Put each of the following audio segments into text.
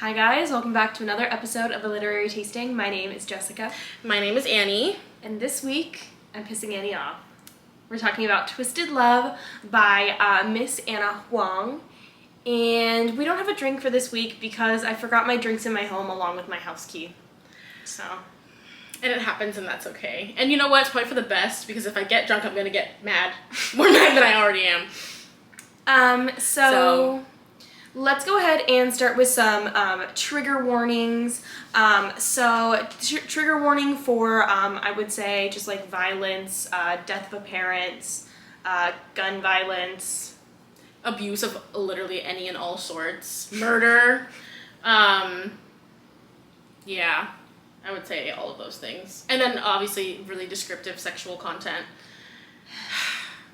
Hi guys, welcome back to another episode of A Literary Tasting. My name is Jessica. My name is Annie. And this week, I'm pissing Annie off. We're talking about Twisted Love by Miss Anna Huang. And we don't have a drink for this week because I forgot my drinks in my home along with my house key. So. And it happens and that's okay. And you know what? It's probably for the best because if I get drunk, I'm going to get mad. More mad than I already am. So let's go ahead and start with some trigger warnings. Trigger warning for, I would say, just like violence, death of a parent, gun violence. Abuse of literally any and all sorts. Murder. Yeah, I would say all of those things. And then obviously really descriptive sexual content.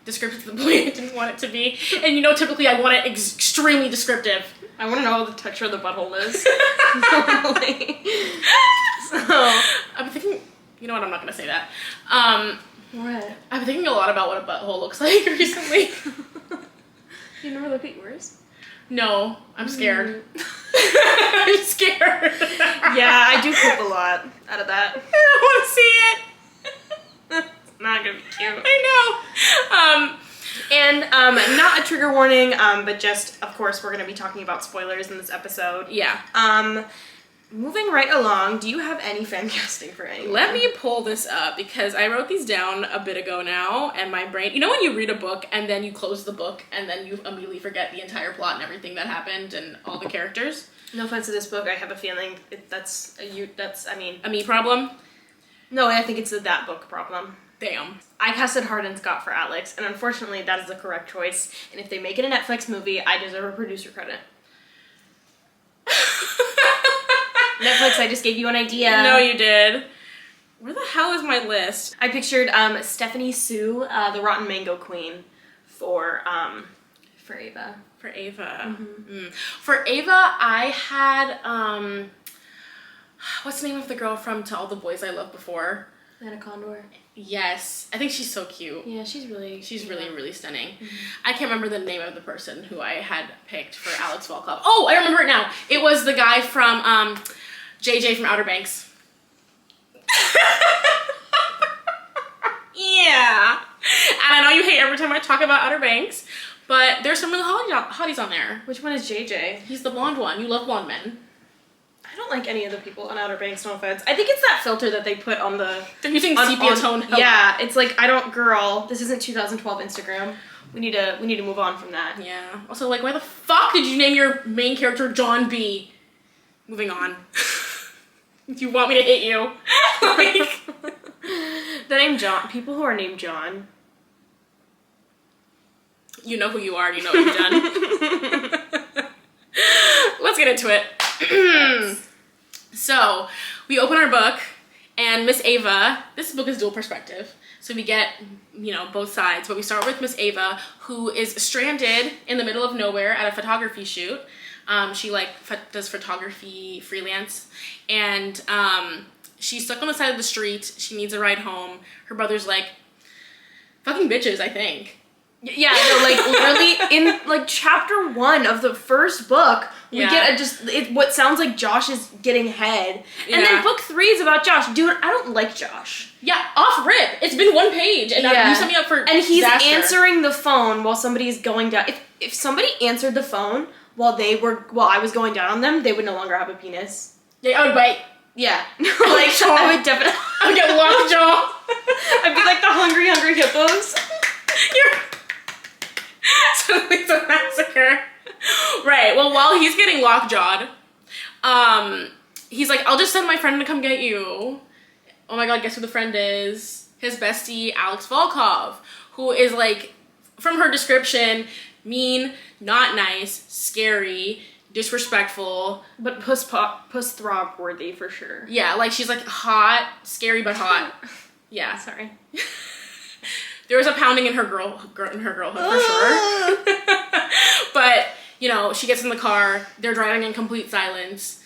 Descriptive to the point I didn't want it to be. And you know, typically I want it extremely descriptive. I want to know what the texture of the butthole is. So, I'm thinking, you know what, I'm not going to say that. What? I've been thinking a lot about what a butthole looks like recently. You never look at yours? No, I'm scared. I'm scared. Yeah, I do poop a lot out of that. I don't want to see it. It's not gonna be cute. I know. And not a trigger warning, but just, of course, we're gonna be talking about spoilers in this episode. Yeah. Moving right along, do you have any fan casting for anyone? Let me pull this up because I wrote these down a bit ago now, and my brain, you know when you read a book and then you close the book and then you immediately forget the entire plot and everything that happened and all the characters? No offense to this book, I have a feeling that's A me problem? No, I think it's a that book problem. Damn. I casted Hardin Scott for Alex, and unfortunately that is the correct choice, and if they make it a Netflix movie, I deserve a producer credit. Netflix, I just gave you an idea. No, you did. Where the hell is my list? I pictured Stephanie Sue, the Rotten Mango Queen, for Ava. For Ava. Mm-hmm. For Ava, I had, what's the name of the girl from To All the Boys I Loved Before? Anna Condor. Yes. I think she's so cute. Yeah, she's really stunning. Mm-hmm. I can't remember the name of the person who I had picked for Alex Volkov. Oh, I remember it now. It was the guy from JJ from Outer Banks. Yeah. And I know you hate every time I talk about Outer Banks, but there's some really hotties on there. Which one is JJ? He's the blonde one. You love blonde men. I don't like any of the people on Outer Banks, no offense. I think it's that filter that they put on the... They're using sepia tone. Yeah, it's like, girl, this isn't 2012 Instagram. We need to move on from that. Yeah. Also, like, why the fuck did you name your main character John B? Moving on. Do you want me to hit you? Like... The name John, people who are named John. You know who you are, you know what you've done. Let's get into it. Yes. So, we open our book, and Miss Ava, this book is dual perspective, so we get, you know, both sides, but we start with Miss Ava, who is stranded in the middle of nowhere at a photography shoot. She, like, does photography freelance, and she's stuck on the side of the street. She needs a ride home. Her brother's like, fucking bitches, I think. Yeah, no, like, literally, in, like, chapter 1 of the first book, we get what sounds like Josh is getting head. And then book 3 is about Josh. Dude, I don't like Josh. Yeah, off rip. It's been one page, and you set me up for and he's disaster. answering the phone while somebody's going down. If somebody answered the phone while I was going down on them, they would no longer have a penis. Yeah, I would wait. Yeah. Like, I would definitely... I would get lockjaw. I'd be like the hungry hippos. You're... It's a massacre. Right, well, while he's getting lockjawed, he's like, I'll just send my friend to come get you. Oh my god, guess who the friend is? His bestie, Alex Volkov, who is, like, from her description, mean, not nice, scary, disrespectful. But puss throb worthy for sure. Yeah, like, she's, like, hot, scary but hot. Yeah. Sorry. There was a pounding in her girlhood for sure. But, you know, she gets in the car, they're driving in complete silence.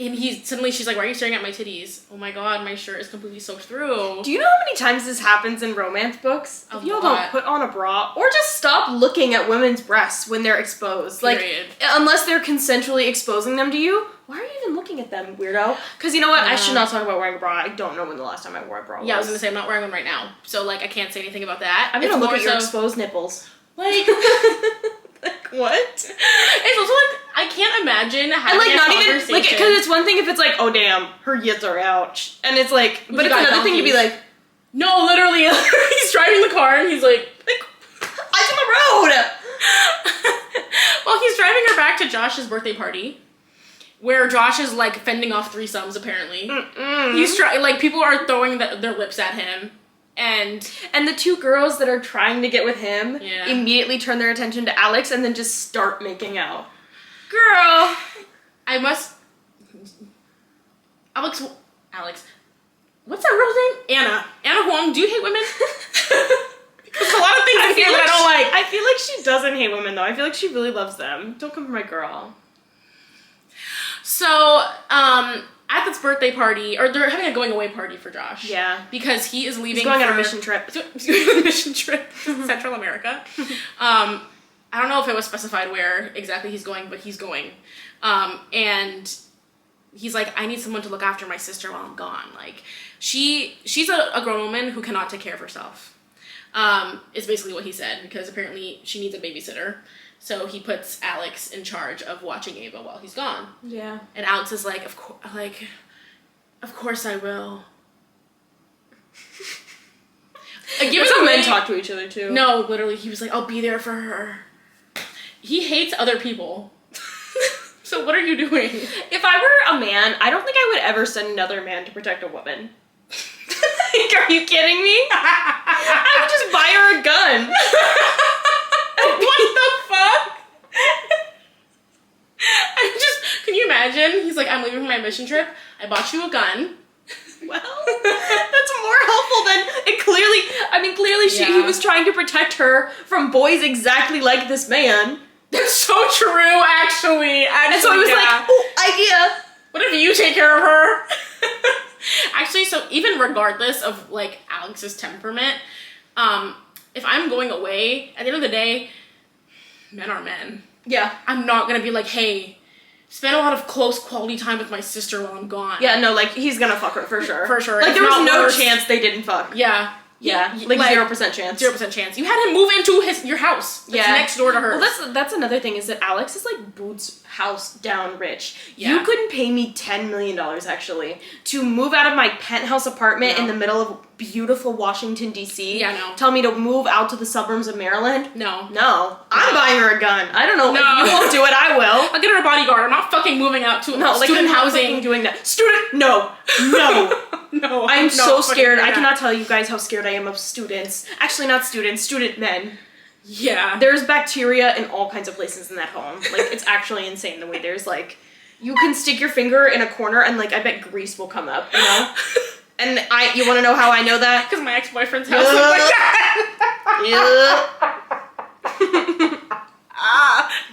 And she's like, why are you staring at my titties? Oh my god, my shirt is completely soaked through. Do you know how many times this happens in romance books? If y'all don't put on a bra, or just stop looking at women's breasts when they're exposed. Period. Like, unless they're consensually exposing them to you, why are you even looking at them, weirdo? Because you know what? I should not talk about wearing a bra. I don't know when the last time I wore a bra was. Yeah, I was gonna say, I'm not wearing one right now. So, like, I can't say anything about that. I'm gonna look at your exposed nipples. Like... Like, what? It's also like, I can't imagine having a conversation. Like, because it's one thing if it's like, oh damn, her yits are out. And it's like, but it's another thing to be like, no, literally, he's driving the car and he's like I'm on the road! Well, he's driving her back to Josh's birthday party, where Josh is like fending off threesomes, apparently. He's like, people are throwing their lips at him. And the two girls that are trying to get with him immediately turn their attention to Alex and then just start making out. Girl! Alex, what's that girl's name? Anna Huang, do you hate women? There's a lot of things in here that I don't like. I feel like she doesn't hate women, though. I feel like she really loves them. Don't come for my girl. So, at this birthday party, or they're having a going away party for Josh. Yeah. Because he is leaving. He's going on a mission trip. He's going on a mission trip to Central America. I don't know if it was specified where exactly he's going, but he's going. And he's like, I need someone to look after my sister while I'm gone. Like, she's a grown woman who cannot take care of herself. Is basically what he said, because apparently she needs a babysitter. So he puts Alex in charge of watching Ava while he's gone. Yeah. And Alex is like, of course I will. That's how men talk to each other, too. No, literally, he was like, I'll be there for her. He hates other people. So what are you doing? If I were a man, I don't think I would ever send another man to protect a woman. Are you kidding me? I would just buy her a gun. What the fuck? Can you imagine? He's like, I'm leaving for my mission trip. I bought you a gun. Well, that's more helpful than it clearly he was trying to protect her from boys exactly like this man. That's so true, actually. And so he was like, oh, idea. What if you take care of her? Actually, so even regardless of, like, Alex's temperament, if I'm going away, at the end of the day, men are men. Yeah. I'm not gonna be like, hey, spend a lot of close quality time with my sister while I'm gone. Yeah, no, like, he's gonna fuck her for sure. For sure. Like, there was no chance they didn't fuck. Yeah. Yeah, like 0% chance. 0% chance. You had him move into your house. That's next door to hers. Well, that's another thing, is that Alex is like boots house down rich. Yeah. You couldn't pay me $10 million, actually, to move out of my penthouse apartment in the middle of beautiful Washington, D.C. Yeah, no. Tell me to move out to the suburbs of Maryland? No. No. I'm buying her a gun. I don't know. No. If you won't do it, I will. I'll get her a bodyguard. I'm not fucking moving out to student housing. Doing that. No. No. I'm so scared. I cannot tell you guys how scared I am of students. Actually, not students. Student men. Yeah. There's bacteria in all kinds of places in that home. Like, it's actually insane the way there's, like, you can stick your finger in a corner and, like, I bet grease will come up, you know? And you want to know how I know that? Because my ex-boyfriend's house was like that.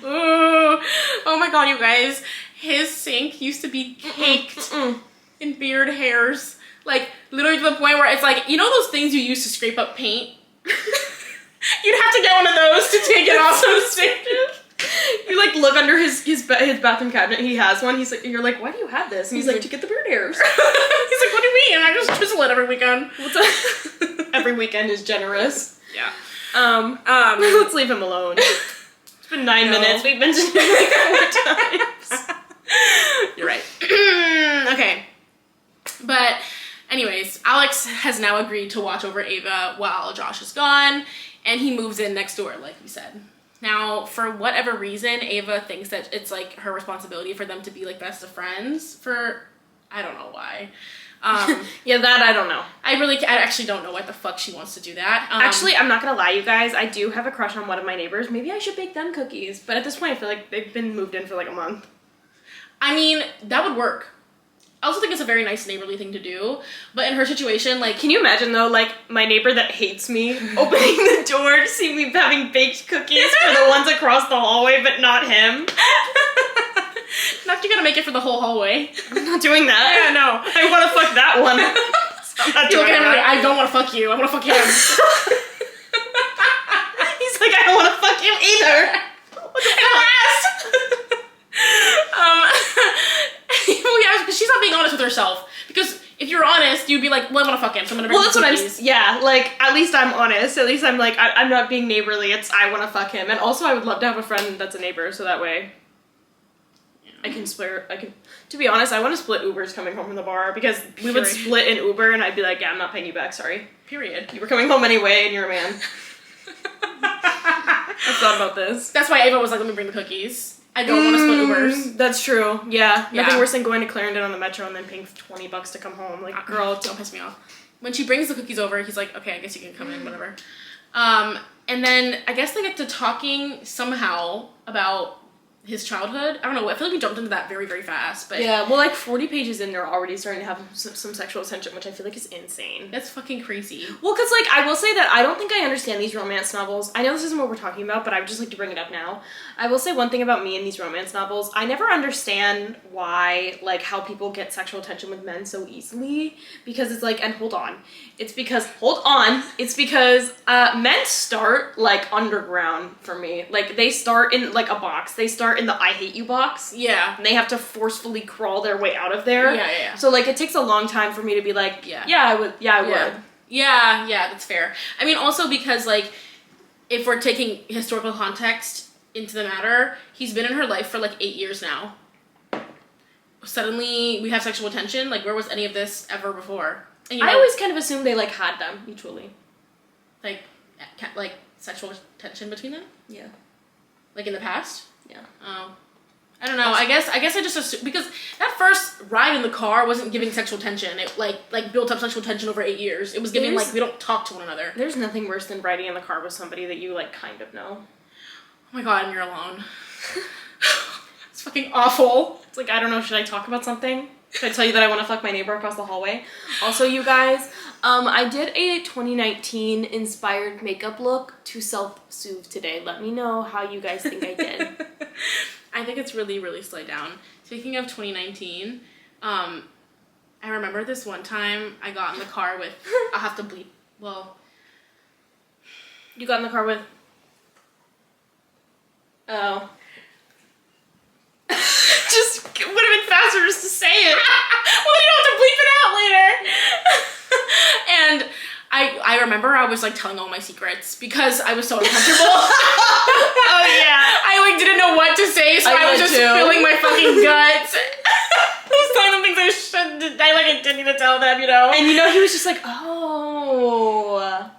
Ooh. Oh my god, you guys. His sink used to be caked in beard hairs. Like, literally to the point where it's like, you know those things you use to scrape up paint? You'd have to get one of those to take it off so stiff. You, like, look under his bathroom cabinet. He has one. You're like, why do you have this? And he's like, to get the beard hairs. He's like, what do you mean? I just drizzle it every weekend. Every weekend is generous. Yeah. Let's leave him alone. It's been 9 minutes. We've mentioned it like 4 times. You're right. Okay. But anyways, Alex has now agreed to watch over Ava while Josh is gone, and he moves in next door, like we said. Now, for whatever reason, Ava thinks that it's, like, her responsibility for them to be, like, best of friends I don't know why. Yeah, that I don't know. I actually don't know why the fuck she wants to do that. Actually, I'm not gonna lie, you guys. I do have a crush on one of my neighbors. Maybe I should bake them cookies. But at this point, I feel like they've been moved in for, like, a month. I mean, that would work. I also think it's a very nice neighborly thing to do, but in her situation, like... Can you imagine, though, like, my neighbor that hates me opening the door to see me having baked cookies for the ones across the hallway, but not him? Not you gotta make it for the whole hallway. I'm not doing that. Yeah, no. I want to fuck that one. So I'm not You look doing at him like, that. I don't want to fuck you. I want to fuck him. He's like, I don't want to fuck him either. And last. Well, yeah, because she's not being honest with herself. Because if you're honest, you'd be like, well, I want to fuck him, so I'm gonna bring Well, that's what I'm. cookies. Yeah, like at least I'm honest. At least I'm like I'm not being neighborly. It's I want to fuck him, and also I would love to have a friend that's a neighbor, so that way I can split. I can. To be honest, I want to split Ubers coming home from the bar because we would Period. split an Uber, and I'd be like, yeah, I'm not paying you back. Sorry, Period. you were coming home anyway, and you're a man. I thought about this. That's why Ava was like, let me bring the cookies. I don't want to split Ubers. That's true. Yeah. Yeah. Nothing worse than going to Clarendon on the metro and then paying $20 to come home. Like, girl, Don't piss me off. When she brings the cookies over, he's like, okay, I guess you can come in, whatever. And then I guess they get to talking somehow about his childhood. I don't know. I feel like we jumped into that very, very fast. But yeah. Well, like 40 pages in, they're already starting to have some sexual tension, which I feel like is insane. that's fucking crazy. Well, because, like, I will say that I don't think I understand these romance novels. I know this isn't what we're talking about, but I would just like to bring it up now. I will say one thing about me and these romance novels. I never understand why, like, how people get sexual tension with men so easily. Because it's like, and hold on. It's because men start, like, underground for me. Like, they start in, like, a box. They start in the I hate you box. Yeah. And they have to forcefully crawl their way out of there. Yeah. So, like, it takes a long time for me to be like, Yeah. I would. Yeah, that's fair. I mean, also because, like, if we're taking historical context into the matter, he's been in her life for, like, 8 years now. Suddenly, we have sexual tension. Like, where was any of this ever before? And, I always kind of assumed they, like, had them mutually. Like, sexual tension between them? Yeah. Like, in the past? Yeah. Oh. I don't know. I guess I just assumed, because that first ride in the car wasn't giving sexual tension. It like built up sexual tension over 8 yeit's It was giving like we don't talk to one another. There's nothing worse than riding in the car with somebody that you like kind of know. Oh my god, and you're alone. It's fucking awful. It's like, I don't know, should I talk about something? Should I tell you that I want to fuck my neighbor across the hallway? Also, you guys, I did a 2019 inspired makeup look to self-soothe today. Let me know how you guys think I did. I think it's really, really slayed down. Speaking of 2019, I remember this one time I got in the car with, I'll have to bleep, well. You got in the car with? Oh. Just would have been faster just to say it. Well, you don't have to bleep it out later. And I remember I was like telling all my secrets because I was so uncomfortable. Oh yeah. I like didn't know what to say, so I was just spilling my fucking guts. I was telling them things I shouldn't. I didn't need to tell them, you know. And you know, he was just like, oh.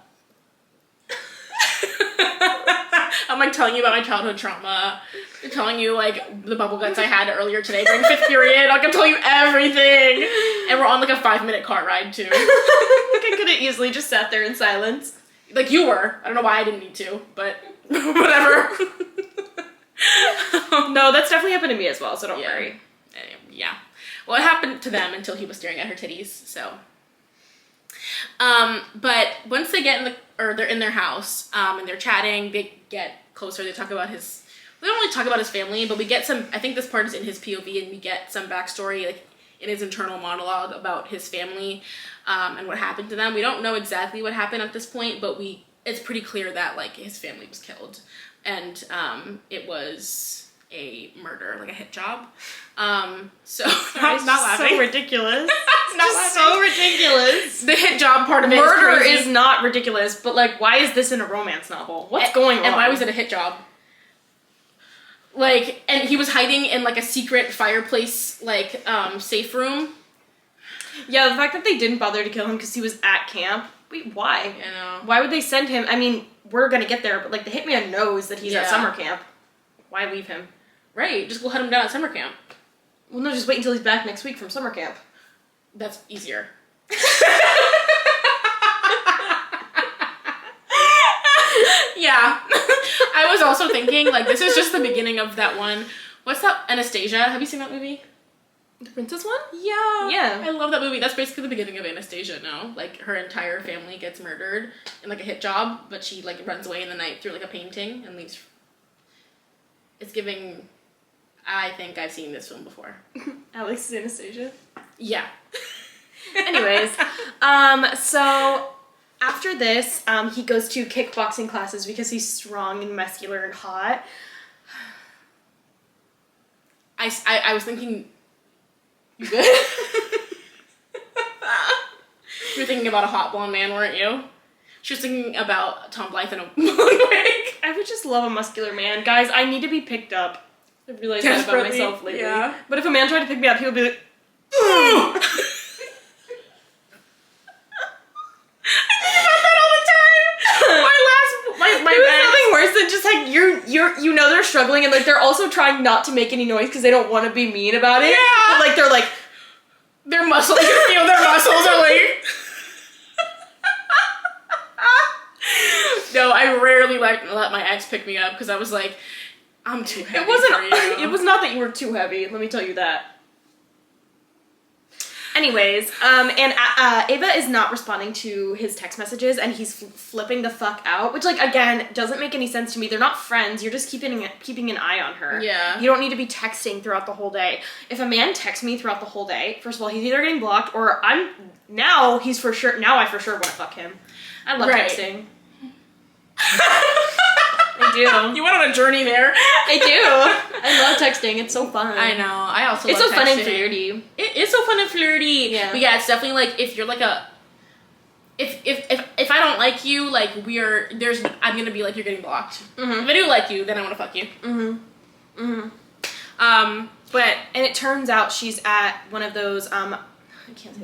I'm like telling you about my childhood trauma. I'm telling you like the bubble guts I had earlier today during 5th period. Like I'm telling you everything. And we're on like a 5-minute car ride too. Like I could have easily just sat there in silence. Like you were. I don't know why I didn't need to, but whatever. No, that's definitely happened to me as well, so don't worry. Yeah. Well, it happened to them until he was staring at her titties, so. But once they get they're in their house, and they're chatting, they get closer, they talk about we don't really talk about his family, but we get I think this part is in his POV, and we get some backstory, like, in his internal monologue about his family, and what happened to them. We don't know exactly what happened at this point, but it's pretty clear that, like, his family was killed, and, it was a murder, like a hit job. So not laughing. So ridiculous. It's not just so ridiculous. The hit job part of it Murder is is not ridiculous, but like, why is this in a romance novel? What's going on? And why was it a hit job? Like, and he was hiding in like a secret fireplace, like, safe room. Yeah, the fact that they didn't bother to kill him because he was at camp. Wait, why? You know. Why would they send him? I mean, we're gonna get there, but like the hitman knows that he's at summer camp. Why leave him? Right, just go hunt him down at summer camp. Well, no, just wait until he's back next week from summer camp. That's easier. Yeah. I was also thinking, like, this is just the beginning of that one. What's that? Anastasia. Have you seen that movie? The princess one? Yeah. Yeah. I love that movie. That's basically the beginning of Anastasia, no? Like, her entire family gets murdered in, like, a hit job, but she, like, runs away in the night through, like, a painting and leaves. It's giving... I think I've seen this film before. Alex is Anastasia. Yeah. Anyways, so after this, he goes to kickboxing classes because he's strong and muscular and hot. I was thinking, you good? You were thinking about a hot blonde man, weren't you? She was thinking about Tom Blythe in a blonde wig. I would just love a muscular man. Guys, I need to be picked up. I've realized that about myself lately. Yeah. But if a man tried to pick me up, he would be like, I think about that all the time. There's nothing worse than just like you know they're struggling and like they're also trying not to make any noise because they don't want to be mean about it. Yeah. But like they're like their muscles, you know, their muscles are like. No, I rarely let my ex pick me up because I was like, I'm too heavy. It wasn't. For you. It was not that you were too heavy. Let me tell you that. Anyways, and Ava is not responding to his text messages, and he's flipping the fuck out, which, like, again, doesn't make any sense to me. They're not friends. You're just keeping an eye on her. Yeah. You don't need to be texting throughout the whole day. If a man texts me throughout the whole day, first of all, he's either getting blocked, or I for sure want to fuck him. I love texting. I do. You went on a journey there. I do. I love texting. It's so fun. I know. I also it's love so texting. fun and flirty. It is so fun and flirty. Yeah. But yeah, it's definitely like if you're like if I don't like you, like I'm gonna be like you're getting blocked. Mm-hmm. If I do like you, then I want to fuck you. Mm-hmm. Mm-hmm. And it turns out she's at one of those I can't say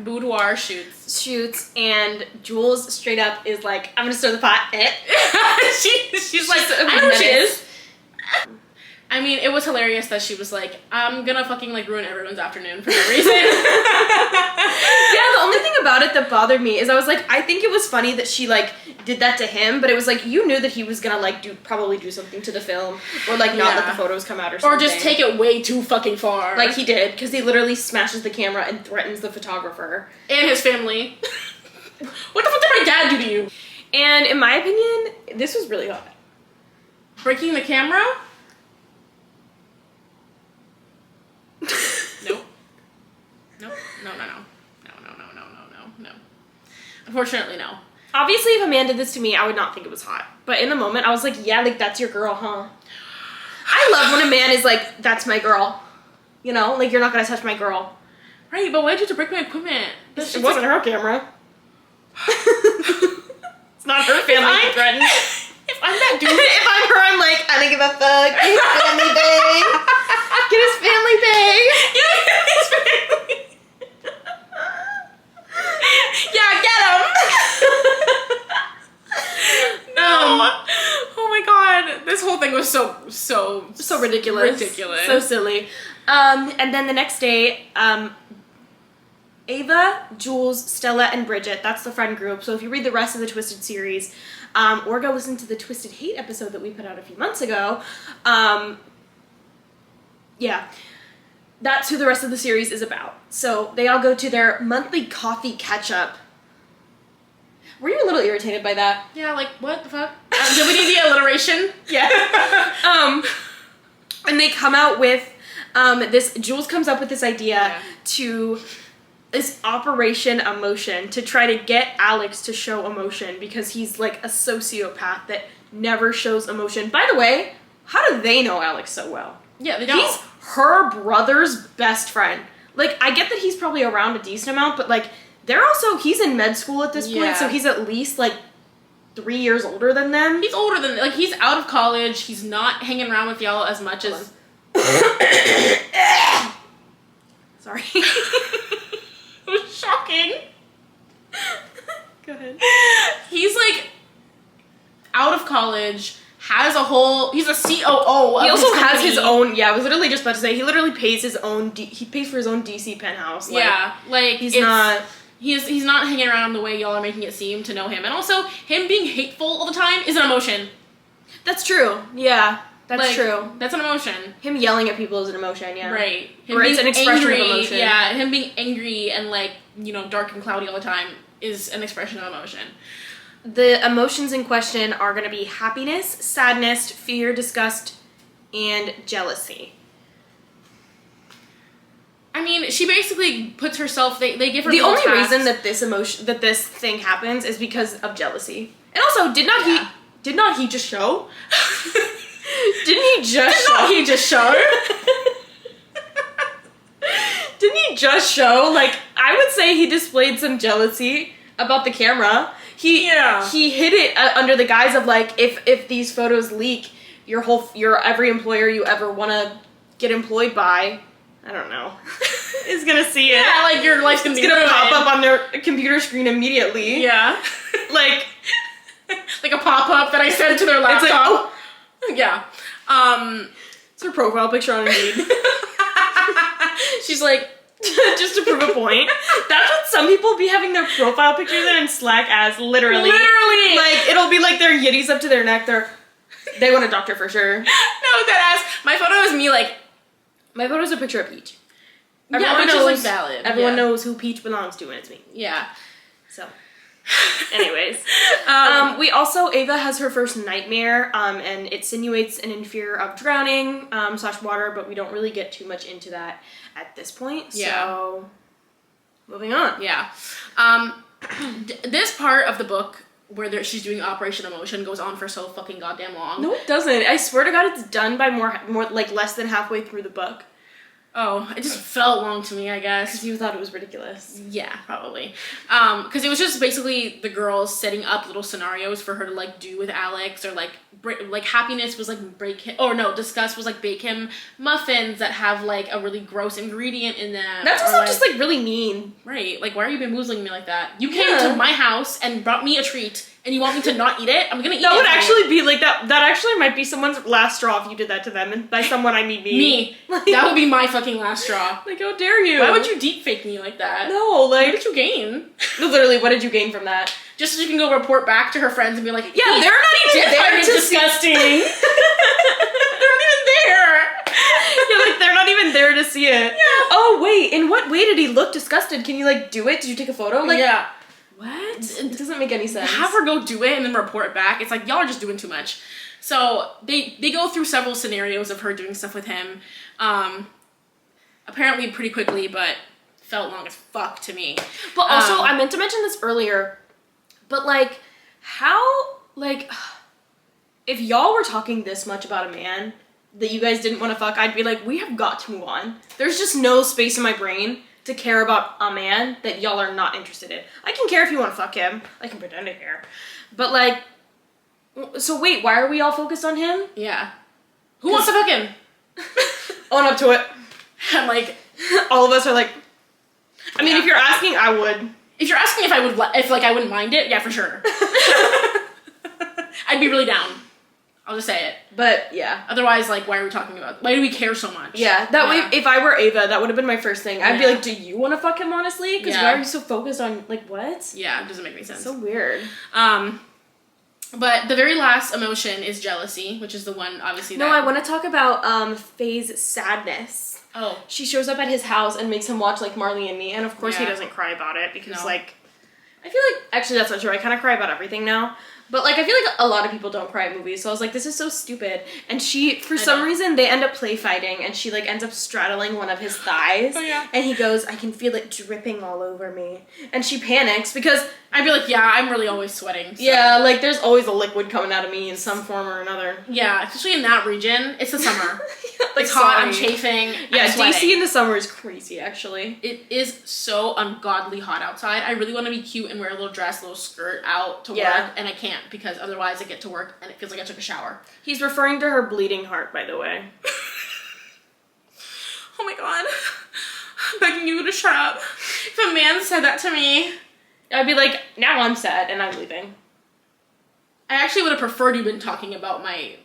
boudoir shoots, and Jules straight up is like, I'm gonna stir the pot. she's like, I know where she is. I mean, it was hilarious that she was like, I'm gonna fucking like ruin everyone's afternoon for no reason. Yeah, the only thing about it that bothered me is I was like, I think it was funny that she like did that to him, but it was like you knew that he was gonna like probably do something to the film or like not let the photos come out or something. Or just take it way too fucking far. Like he did, because he literally smashes the camera and threatens the photographer. And his family. What the fuck did my dad do to you? And in my opinion, this was really hot. Breaking the camera? No. Unfortunately, no. Obviously, if a man did this to me, I would not think it was hot. But in the moment, I was like, yeah, like, that's your girl, huh? I love when a man is like, that's my girl. You know? Like, you're not gonna touch my girl. Right, but why'd you have to break my equipment? It wasn't her camera. It's not her family to threaten. If I'm that dude... If I'm her, I'm like, I don't give a fuck. Get his family bae. Get his family bae. Yeah, get his family. Yeah, get him. No. Oh my god. This whole thing was so ridiculous. So silly. And then the next day, Ava, Jules, Stella, and Bridget, that's the friend group. So if you read the rest of the Twisted series, or go listen to the Twisted Hate episode that we put out a few months ago, yeah, that's who the rest of the series is about. So they all go to their monthly coffee catch-up. Were you a little irritated by that? Yeah, like, what the fuck? Did we need the alliteration? Yeah. And they come out with, Jules comes up with this idea to... this Operation Emotion to try to get Alex to show emotion because he's like a sociopath that never shows emotion. By the way, how do they know Alex so well? Yeah, they don't. He's her brother's best friend. Like, I get that he's probably around a decent amount, but like, he's in med school at this point, so he's at least like 3 years older than them. He's older than, like, he's out of college. He's not hanging around with y'all as much as... Sorry. It was shocking. Go ahead. He's like out of college, he's a COO. He also has his own, I was literally just about to say, he literally pays his own, he pays for his own DC penthouse. Like, yeah, like he's not hanging around the way y'all are making it seem to know him. And also, him being hateful all the time is an emotion. That's true. Yeah, that's true. That's an emotion. Him yelling at people is an emotion, yeah. Right. Or it's an expression angry, of emotion. Yeah, him being angry and like, dark and cloudy all the time is an expression of emotion. The emotions in question are going to be happiness, sadness, fear, disgust, and jealousy. I mean, she basically puts herself. They give her the only tasks. reason that this thing happens is because of jealousy. And also, did not he just show? Didn't he just show? Didn't he just show? Like, I would say he displayed some jealousy about the camera. He hid it under the guise of like, if these photos leak, your every employer you ever want to get employed by, I don't know, is gonna see it. Yeah, like your life's gonna pop up on their computer screen immediately. Yeah, like a pop up that I sent to their laptop. It's like, oh. Yeah. It's her profile picture on Indeed. She's like, just to prove a point. That's what some people be having their profile pictures in Slack as, literally. Literally! Like, it'll be like their yitties up to their neck. They want a doctor for sure. No, that ass. My photo is me, like... My photo's a picture of Peach. Everyone Peach knows, is, like, valid. Everyone knows who Peach belongs to, and it's me. Yeah. So... Anyways, we also, Ava has her first nightmare, and it simulates an in fear of drowning, / water, but we don't really get too much into that at this point. Yeah. So, moving on. Yeah. This part of the book where she's doing Operation Emotion goes on for so fucking goddamn long. No, it doesn't. I swear to God, it's done by more like less than halfway through the book. Oh, it just felt long to me, I guess. Because you thought it was ridiculous. Yeah, probably. Because it was just basically the girls setting up little scenarios for her to, like, do with Alex, or, like, happiness was, like, disgust was, like, bake him muffins that have, like, a really gross ingredient in them. That's also just, like, really mean. Right. Like, why are you bamboozling me like that? You came to my house and brought me a treat, and you want me to not eat it? I'm gonna eat it. That would actually be, like, that actually might be someone's last straw if you did that to them, and by someone I mean me. Me. That would be my fucking last straw. Like, how dare you? Why would you deep fake me like that? No, like... What did you gain? No, literally, what did you gain from that? Just so you can go report back to her friends and be like, yeah, they're not even there to disgusting. They're not even there. Yeah, like, they're not even there to see it. Yeah. Oh, wait, in what way did he look disgusted? Can you, like, do it? Did you take a photo? Like, yeah. What? It doesn't make any sense. Have her go do it and then report back. It's like, y'all are just doing too much. So they go through several scenarios of her doing stuff with him. Apparently pretty quickly, but felt long as fuck to me. But also, I meant to mention this earlier, but, like, how, like, if y'all were talking this much about a man that you guys didn't want to fuck, I'd be like, we have got to move on. There's just no space in my brain to care about a man that y'all are not interested in. I can care if you want to fuck him. I can pretend to care. But, like, so wait, why are we all focused on him? Yeah. Who wants to fuck him? Own up to it. I'm like... all of us are like... I mean, if you're asking, I would. If you're asking if I would, I wouldn't mind it, yeah, for sure. I'd be really down. I'll just say it. But, yeah. Otherwise, like, why are we talking about... Why do we care so much? Yeah, that way, if I were Ava, that would have been my first thing. I'd be like, do you want to fuck him, honestly? Because why are you so focused on, like, what? Yeah, it doesn't make any sense. So weird. But the very last emotion is jealousy, which is the one, obviously, No, I want to talk about, Faye's sadness. Oh. She shows up at his house and makes him watch, like, Marley and Me, and of course he doesn't cry about it, because, like... I feel like... Actually, that's not true. I kind of cry about everything now. But, like, I feel like a lot of people don't cry at movies, so I was like, this is so stupid. And she, for some reason, they end up play fighting, and she, like, ends up straddling one of his thighs. Oh, yeah. And he goes, I can feel it dripping all over me. And she panics, because... I'd be like, yeah, I'm really always sweating. So. Yeah, like, there's always a liquid coming out of me in some form or another. Yeah, especially in that region. It's the summer. Like, it's hot, I'm chafing, yeah, I'm sweating. DC in the summer is crazy, actually. It is so ungodly hot outside. I really want to be cute and wear a little dress, a little skirt out to work, and I can't, because otherwise I get to work and it feels like I took a shower. He's referring to her bleeding heart, by the way. Oh my god. I'm begging you to shut up. If a man said that to me... I'd be like, now I'm sad and I'm leaving. I actually would have preferred you been talking about my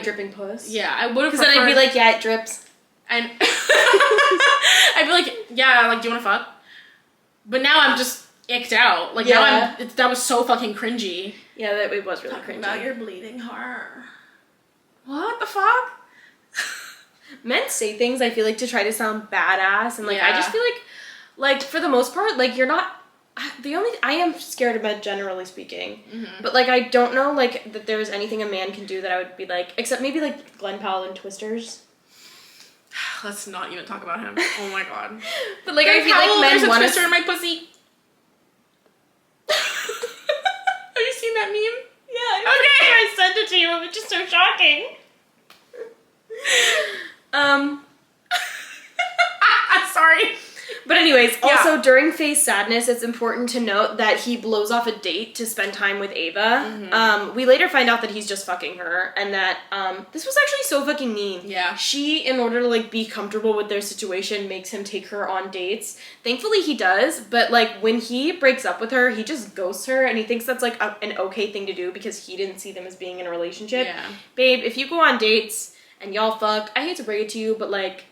dripping puss. Yeah, I would have. Because then I'd be like, yeah, it drips. And I'd be like, yeah, like, do you want to fuck? But now I'm just icked out. Like, now that was so fucking cringy. Yeah, it was really cringy. About your bleeding heart. What the fuck? Men say things, I feel like, to try to sound badass, and, like, I just feel like, for the most part, like, you're not... I am scared of men, generally speaking. Mm-hmm. But, like, I don't know, like, that there's anything a man can do that I would be like, except maybe, like, Glen Powell and Twisters. Let's not even talk about him. Oh my god. But like, I feel like There's men a want twister in my pussy. Have you seen that meme? Yeah. Okay. I sent it to you. It's just so shocking. Sorry. But anyways, Yeah. also during Faye's sadness, it's important to note that he blows off a date to spend time with Ava. We later find out that he's just fucking her, and that this was actually so fucking mean. Yeah. She, in order to like be comfortable with their situation, makes him take her on dates. Thankfully, he does. But like when he breaks up with her, he just ghosts her, and he thinks that's like an okay thing to do because he didn't see them as being in a relationship. Yeah. Babe, if you go on dates and y'all fuck, I hate to break it to you, but like.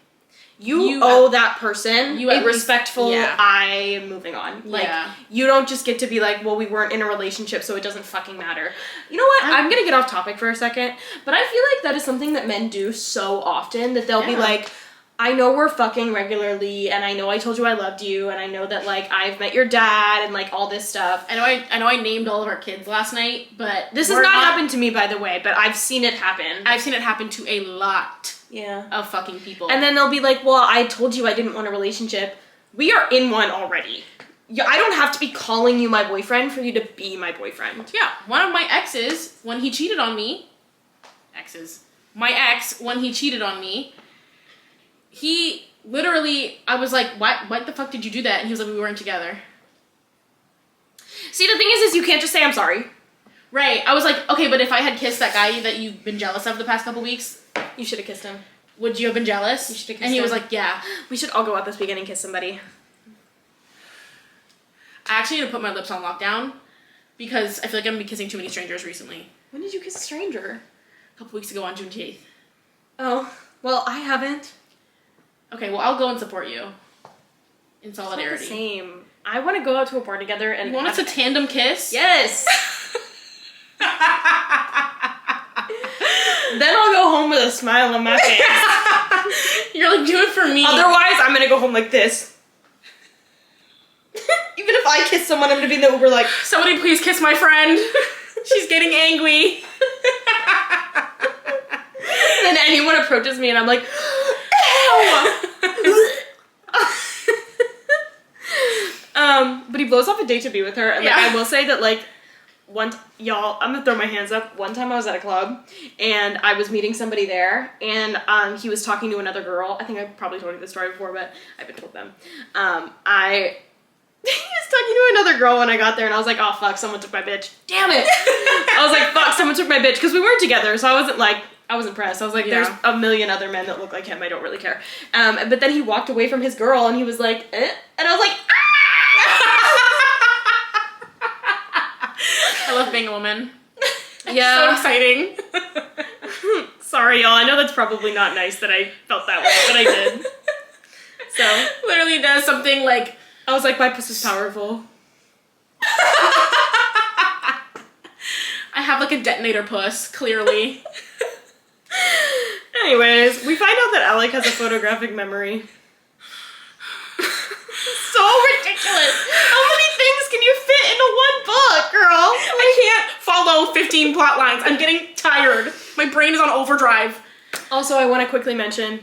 You owe that person a respectful, I am moving on. Like, you don't just get to be like, well, we weren't in a relationship, so it doesn't fucking matter. You know what? I'm going to get off topic for a second, but I feel like that is something that men do so often, that they'll be like, I know we're fucking regularly, and I know I told you I loved you, and I know that, like, I've met your dad, and, like, all this stuff. I know I named all of our kids last night, but... This has not happened to me, by the way, but I've seen it happen. I've seen it happen to a lot. Yeah. Of fucking people. And then they'll be like, well, I told you I didn't want a relationship. We are in one already. I don't have to be calling you my boyfriend for you to be my boyfriend. Yeah. One of my exes, when he cheated on me... My ex, when he cheated on me, he literally... I was like, what the fuck did you do that? And he was like, we weren't together. See, the thing is you can't just say I'm sorry. Right. I was like, okay, but if I had kissed that guy that you've been jealous of the past couple weeks... You should have kissed him. Would you have been jealous? You should have kissed him. And he was like, yeah. We should all go out this weekend and kiss somebody. I actually need to put my lips on lockdown because I feel like I've been kissing too many strangers recently. When did you kiss a stranger? A couple weeks ago on June 8th. Oh, well, I haven't. Okay, well, I'll go and support you. In solidarity. It's not the same. I want to go out to a bar together and... You want us to tandem kiss? Yes! Then I'll go home with a smile on my face. You're like, do it for me. Otherwise, I'm gonna go home like this. Even if I kiss someone, I'm gonna be in the Uber like... Somebody please kiss my friend. She's getting angry. Then anyone approaches me and I'm like... But he blows off a date to be with her. And like, I will say that like... y'all, I'm gonna throw my hands up. One time I was at a club and I was meeting somebody there and he was talking to another girl. I think I probably told you this story before, but I've been told them. He was talking to another girl when I got there and I was like, oh fuck, someone took my bitch. Damn it! I was like, fuck, someone took my bitch. Because we weren't together, so I wasn't pressed. I was like, there's a million other men that look like him. I don't really care. But then he walked away from his girl and he was like, eh? And I was like, I love being a woman. Yeah. So exciting. Sorry, y'all. I know that's probably not nice that I felt that way, but I did. So. Literally does something like... I was like, my pussy's powerful. I have like a detonator puss, clearly. Anyways, we find out that Alec has a photographic memory. So ridiculous. How many things can you fit into one book, girl? I can't follow 15 plot lines. I'm getting tired. My brain is on overdrive. Also, I want to quickly mention,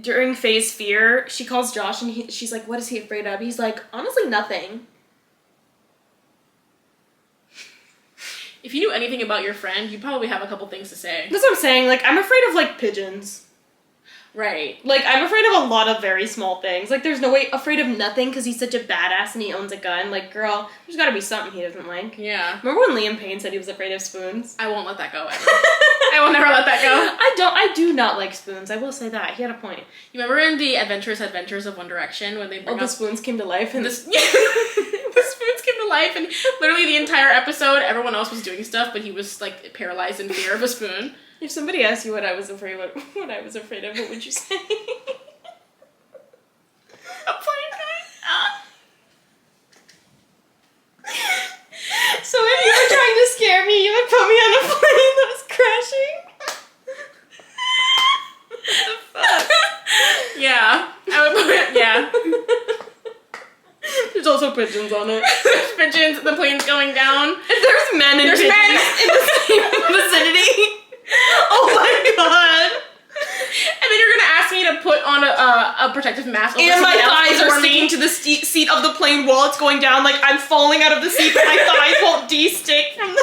during Faye's fear, she calls Josh and she's like, what is he afraid of? He's like, honestly, nothing. If you knew anything about your friend, you'd probably have a couple things to say. That's what I'm saying. Like, I'm afraid of, like, pigeons. Right. Like, I'm afraid of a lot of very small things. Like, there's no way afraid of nothing because he's such a badass and he owns a gun. Like, girl, there's gotta be something he doesn't like. Yeah. Remember when Liam Payne said he was afraid of spoons? I won't let that go ever. I will never let that go. I do not like spoons. I will say that. He had a point. You remember in the Adventurous Adventures of One Direction when they bring the spoons came to life and the spoons came to life and literally the entire episode everyone else was doing stuff but he was like paralyzed in fear of a spoon. If somebody asked you what I was afraid of, what would you say? A plane crash. So if you were trying to scare me, you would put me on a plane that was crashing? What the fuck? Yeah. I would put it, yeah. There's also pigeons on it. There's pigeons, the plane's going down. There's men and pigeons in the same vicinity. Oh my god. And then you're gonna asked me to put on a protective mask over And my something else thighs are before me. sticking to the seat of the plane while it's going down. Like, I'm falling out of the seat, but my thighs won't de-stick from the...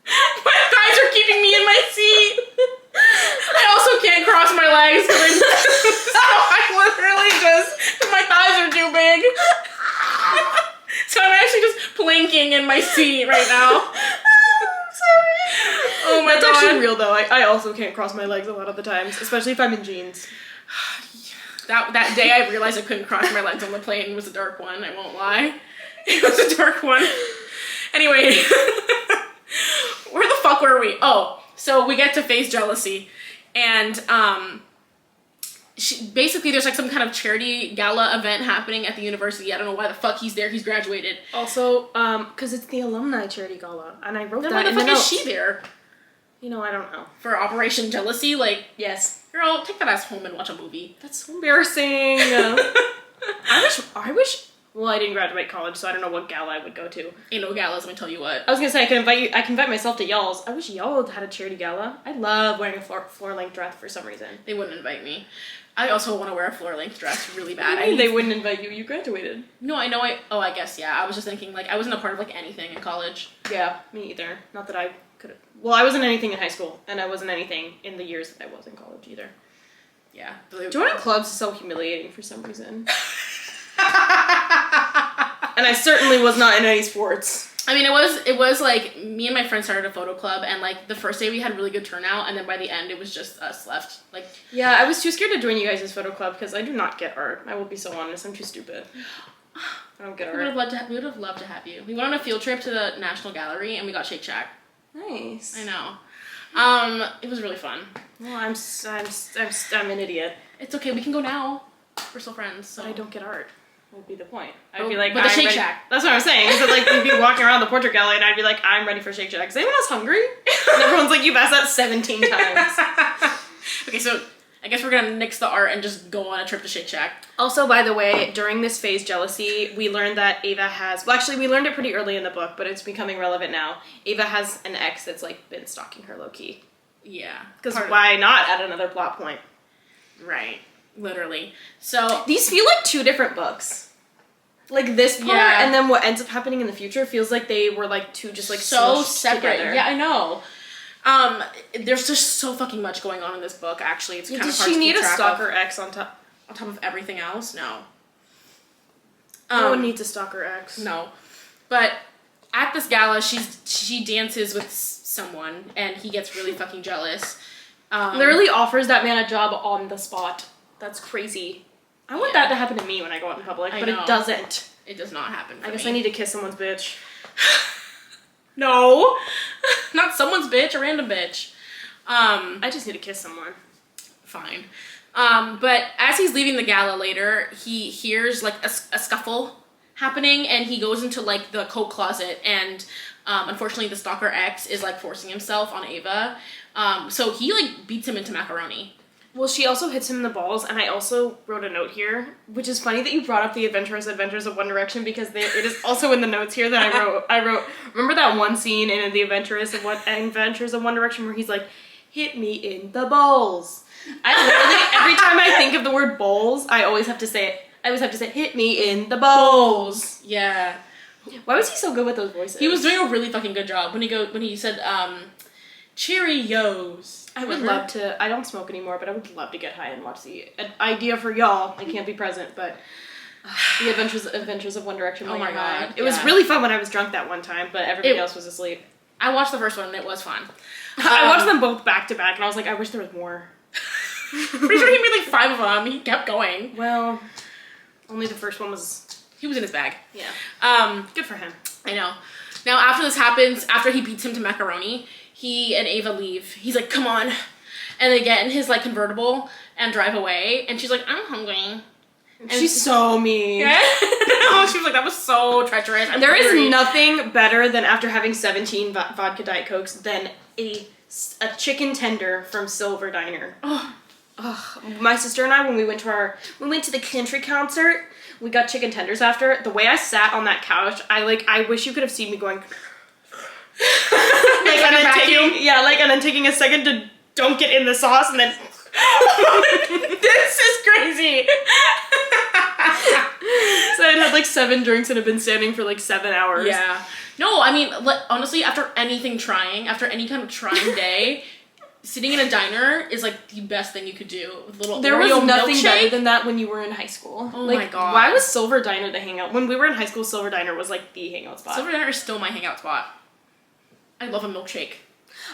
My thighs are keeping me in my seat. I also can't cross my legs because I literally my thighs are too big. So I'm actually just planking in my seat right now. I'm sorry. Oh my That's god. actually real though. I also can't cross my legs a lot of the times, especially if I'm in jeans. That day I realized I couldn't cross my legs on the plane was a dark one, I won't lie. It was a dark one. Anyway, where the fuck were we? Oh, so we get to face jealousy. And basically there's like some kind of charity gala event happening at the university. I don't know why the fuck he's there. He's graduated. Also, because it's the alumni charity gala, and I wrote Then that why in the the fuck notes. is she there? You know, I don't know. For Operation Jealousy? Like, Yes. girl, take that ass home and watch a movie. That's so embarrassing. I wish. Well, I didn't graduate college, so I don't know what gala I would go to. Ain't no galas, let me tell you what. I was gonna say I can invite myself to y'all's. I wish y'all had a charity gala. I love wearing a floor-length dress for some reason. They wouldn't invite me. I also want to wear a floor-length dress really bad. I mean, they wouldn't invite you. You graduated. No, I know. I guess, yeah. I was just thinking, like, I wasn't a part of, like, anything in college. Yeah, me either. Not that I could have. Well, I wasn't anything in high school, and I wasn't anything in the years that I was in college either. Yeah. Joining clubs is so humiliating for some reason. And I certainly was not in any sports. I mean, it was like, me and my friends started a photo club, and, like, the first day we had really good turnout, and then by the end, it was just us left. Like, yeah, I was too scared to join you guys' photo club, because I do not get art. I will be so honest. I'm too stupid. I don't get art. We would have loved to have you. We went on a field trip to the National Gallery, and we got Shake Shack. Nice. I know. It was really fun. Well, I'm an idiot. It's okay, we can go now. We're still friends, so. But I don't get art. Would be the point. Oh, I'd be like, but the I'm Shake ready. Shack. That's what I'm saying. So like, we'd be walking around the portrait gallery, and I'd be like, I'm ready for Shake Shack. Is anyone else hungry? And everyone's like, you've asked that 17 times. Okay, so I guess we're gonna nix the art and just go on a trip to Shake Shack. Also, by the way, during this phase jealousy, we learned that Ava has, well, actually, we learned it pretty early in the book, but it's becoming relevant now. Ava has an ex that's like been stalking her low-key. Yeah. Because why not add another plot point? Right. Literally. So these feel like two different books. Like this part, Yeah. and then what ends up happening in the future feels like they were like two just like so smushed separate. together. Yeah, I know. There's just so fucking much going on in this book. Actually, it's kind Did of hard she to need keep a track stalker of. ex on top? On top of everything else. No. No one needs a stalker ex. No, but at this gala, she dances with someone, and he gets really fucking jealous. Literally offers that man a job on the spot. That's crazy. I want that to happen to me when I go out in public, but know. it doesn't. It does not happen. I guess I need to kiss someone's bitch. No, not someone's bitch, a random bitch. I just need to kiss someone. Fine. But as he's leaving the gala later, he hears like a scuffle happening, and he goes into like the coat closet, and unfortunately the stalker ex is like forcing himself on Ava. So he like beats him into macaroni. Well, she also hits him in the balls, and I also wrote a note here, which is funny that you brought up the Adventurous Adventures of One Direction, because it is also in the notes here that I wrote, remember that one scene in the Adventures of One Direction where he's like, hit me in the balls. I literally, every time I think of the word balls, I always have to say it. Hit me in the balls. Yeah. Why was he so good with those voices? He was doing a really fucking good job when he said, Cheerios. I would love to, I don't smoke anymore, but I would love to get high and watch the idea for y'all. I can't be present, but the Adventures of One Direction. Oh my god. It was really fun when I was drunk that one time, but everybody else was asleep. I watched the first one and it was fun. I watched them both back to back, and I was like, I wish there was more. Pretty sure he made like 5 of them. He kept going. Well, only the first one was... He was in his bag. Yeah. Good for him. I know. Now, after this happens, after he beats him to macaroni, he and Ava leave. He's like, come on. And they get in his, like, convertible and drive away. And she's like, I'm hungry. And she's so mean. Yeah. She was like, that was so treacherous. There is nothing better than after having 17 vodka Diet Cokes than a chicken tender from Silver Diner. Oh, my sister and I, when we went to the country concert, we got chicken tenders after. The way I sat on that couch, I wish you could have seen me going... and then taking a second to dunk it in the sauce, and then... This is crazy. So I'd had like 7 drinks and had been standing for like 7 hours. Yeah. No, I mean, honestly, after any kind of trying day, sitting in a diner is like the best thing you could do. With little There Oreo was nothing milkshake. better than that when you were in high school. Oh like, my God. Why was Silver Diner the hangout? When we were in high school, Silver Diner was like the hangout spot. Silver Diner is still my hangout spot. I love a milkshake.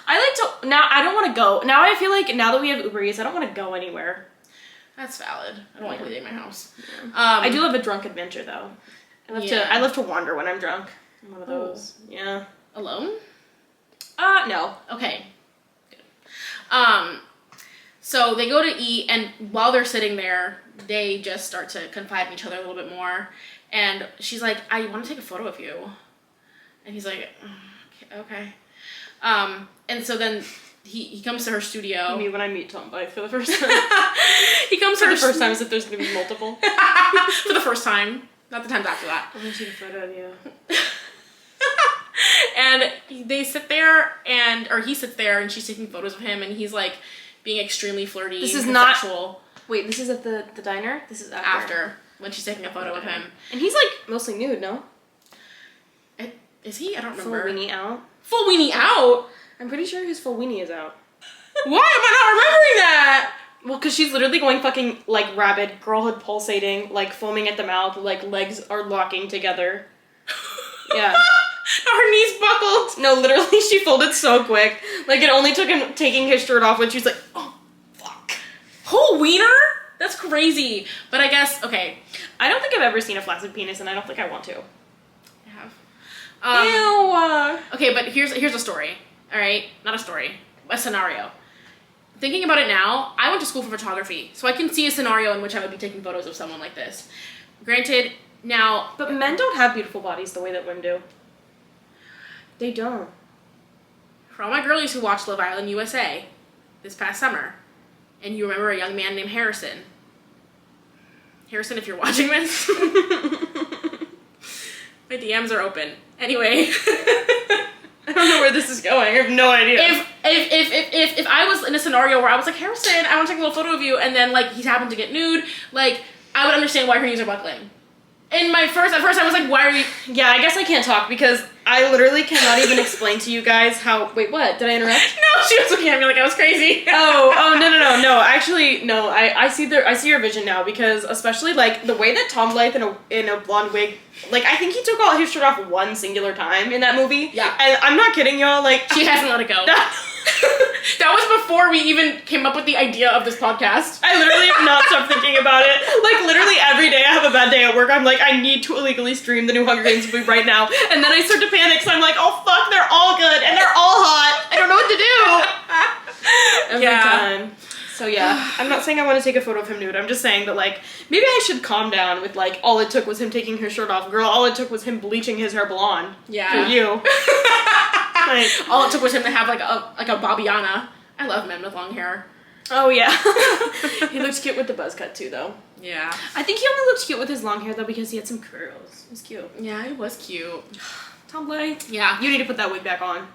I like to, now I don't want to go. Now I feel like now that we have Uber Eats, I don't want to go anywhere. That's valid. I don't like leaving my house. Yeah. I do love a drunk adventure though. I love to wander when I'm drunk. I'm one of those. Yeah. Alone? No. Okay. Good. So they go to eat, and while they're sitting there, they just start to confide in each other a little bit more. And she's like, I want to take a photo of you. And he's like, okay. And so then he comes to her studio. Me when I meet Tomboy for the first time. He comes for to her the first time as if there's going to be multiple. For the first time. Not the times after that. I'm going to take a photo of you. And they sit there, or he sits there, and she's taking photos of him, and he's like being extremely flirty. This is and not sexual. Wait, this is at the diner? This is After when she's taking a photo of him. And he's like mostly nude, no? Is he? I don't remember. Full weenie out. Full weenie out? I'm pretty sure his full weenie is out. Why am I not remembering that? Well, because she's literally going fucking, like, rabid, girlhood pulsating, like, foaming at the mouth, like, legs are locking together. Yeah. Her knees buckled. No, literally, she folded so quick. Like, it only took him taking his shirt off when she was like, oh, fuck. Whole wiener? That's crazy. But I guess, okay. I don't think I've ever seen a flaccid penis, and I don't think I want to. I have. Ew. Okay, but here's a story. All right? Not a story. A scenario. Thinking about it now, I went to school for photography, so I can see a scenario in which I would be taking photos of someone like this. Granted, now... But men don't have beautiful bodies the way that women do. They don't. For all my girlies who watched Love Island USA this past summer, and you remember a young man named Harrison. Harrison, if you're watching this, my DMs are open. Anyway... I don't know where this is going. I have no idea. If I was in a scenario where I was like, Harrison, I want to take a little photo of you, and then like he happened to get nude, like I would understand why her knees are buckling. And at first I was like, why are you? Yeah, I guess I can't talk because I literally cannot even explain to you guys how. Wait, what? Did I interrupt? No, she was looking at me like I was crazy. No. Actually, no. I see your vision now because especially like the way that Tom Blythe in a blonde wig, like I think he took all his shirt off one singular time in that movie. Yeah, and I'm not kidding y'all. Like she hasn't let it go. That was before we even came up with the idea of this podcast. I literally have not stopped thinking about it. Like, literally every day I have a bad day at work, I'm like, I need to illegally stream the new Hunger Games movie right now. And then I start to panic, so I'm like, oh fuck, they're all good, and they're all hot. I don't know what to do. Every time. So yeah, I'm not saying I want to take a photo of him nude. I'm just saying that, like, maybe I should calm down with, like, all it took was him taking his shirt off. Girl, all it took was him bleaching his hair blonde. Yeah. For you. Like, all it took was him to have, like a Bobbiana. I love men with long hair. Oh, yeah. He looks cute with the buzz cut, too, though. Yeah. I think he only looked cute with his long hair, though, because he had some curls. It was cute. Yeah, it was cute. Tom Blythe. Yeah. You need to put that wig back on.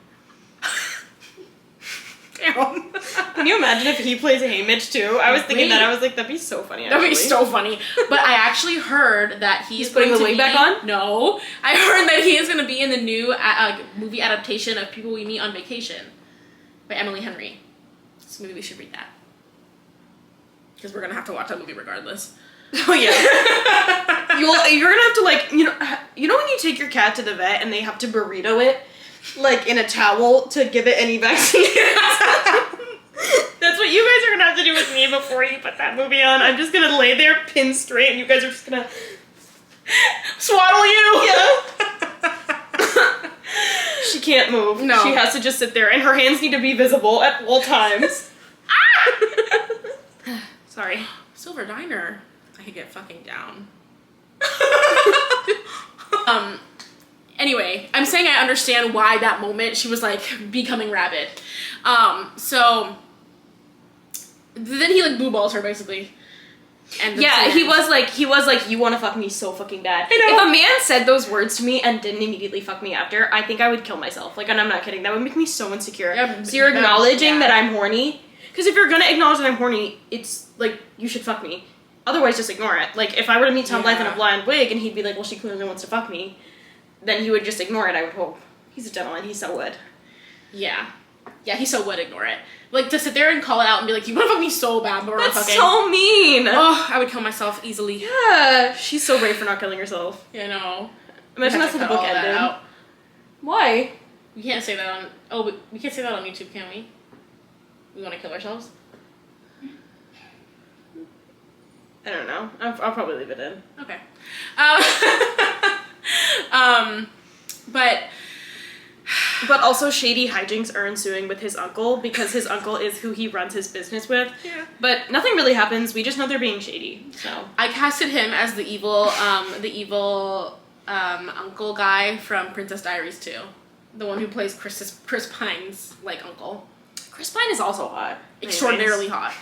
Damn. Can you imagine if he plays Haymitch, too? I was thinking that. I was like, that'd be so funny, actually. That'd be so funny. But I actually heard that he's putting the wig back on? No. I heard that he is going to be in the new movie adaptation of People We Meet on Vacation by Emily Henry. So maybe we should read that. Because we're going to have to watch that movie regardless. Oh, yeah. You're going to have to, like, you know when you take your cat to the vet and they have to burrito it? Like, in a towel to give it any vaccine? That's what you guys are going to have to do with me before you put that movie on. I'm just going to lay there pin straight and you guys are just going to... Swaddle you! Yeah. She can't move. No. She has to just sit there and her hands need to be visible at all times. Sorry. Silver Diner. I could get fucking down. Anyway, I'm saying I understand why that moment she was like becoming rabid. So then he like blue balls her basically. And yeah, he was like, you want to fuck me so fucking bad. I know. If a man said those words to me and didn't immediately fuck me after, I think I would kill myself. Like, and I'm not kidding. That would make me so insecure. Yeah, so you're acknowledging that I'm horny? Because if you're gonna acknowledge that I'm horny, it's like, you should fuck me. Otherwise, just ignore it. Like, if I were to meet Tom Blythe in a blonde wig and he'd be like, well, she clearly wants to fuck me, then he would just ignore it, I would hope. He's a gentleman. He so would. Yeah. Yeah, he so would ignore it. Like, to sit there and call it out and be like, you want to fuck me so bad, but we're not That's fucking. so mean. Oh, I would kill myself easily. Yeah. She's so brave for not killing herself. Yeah, I know. Imagine that's how the book ended. Why? We can't say that on... Oh, we can't say that on YouTube, can we? We want to kill ourselves? I don't know. I'll probably leave it in. Okay. But also shady hijinks are ensuing with his uncle because his uncle is who he runs his business with. Yeah. But nothing really happens. We just know they're being shady. So I casted him as the evil uncle guy from Princess Diaries 2. The one who plays Chris Pine's like uncle. Chris Pine is also hot. Extraordinarily hot.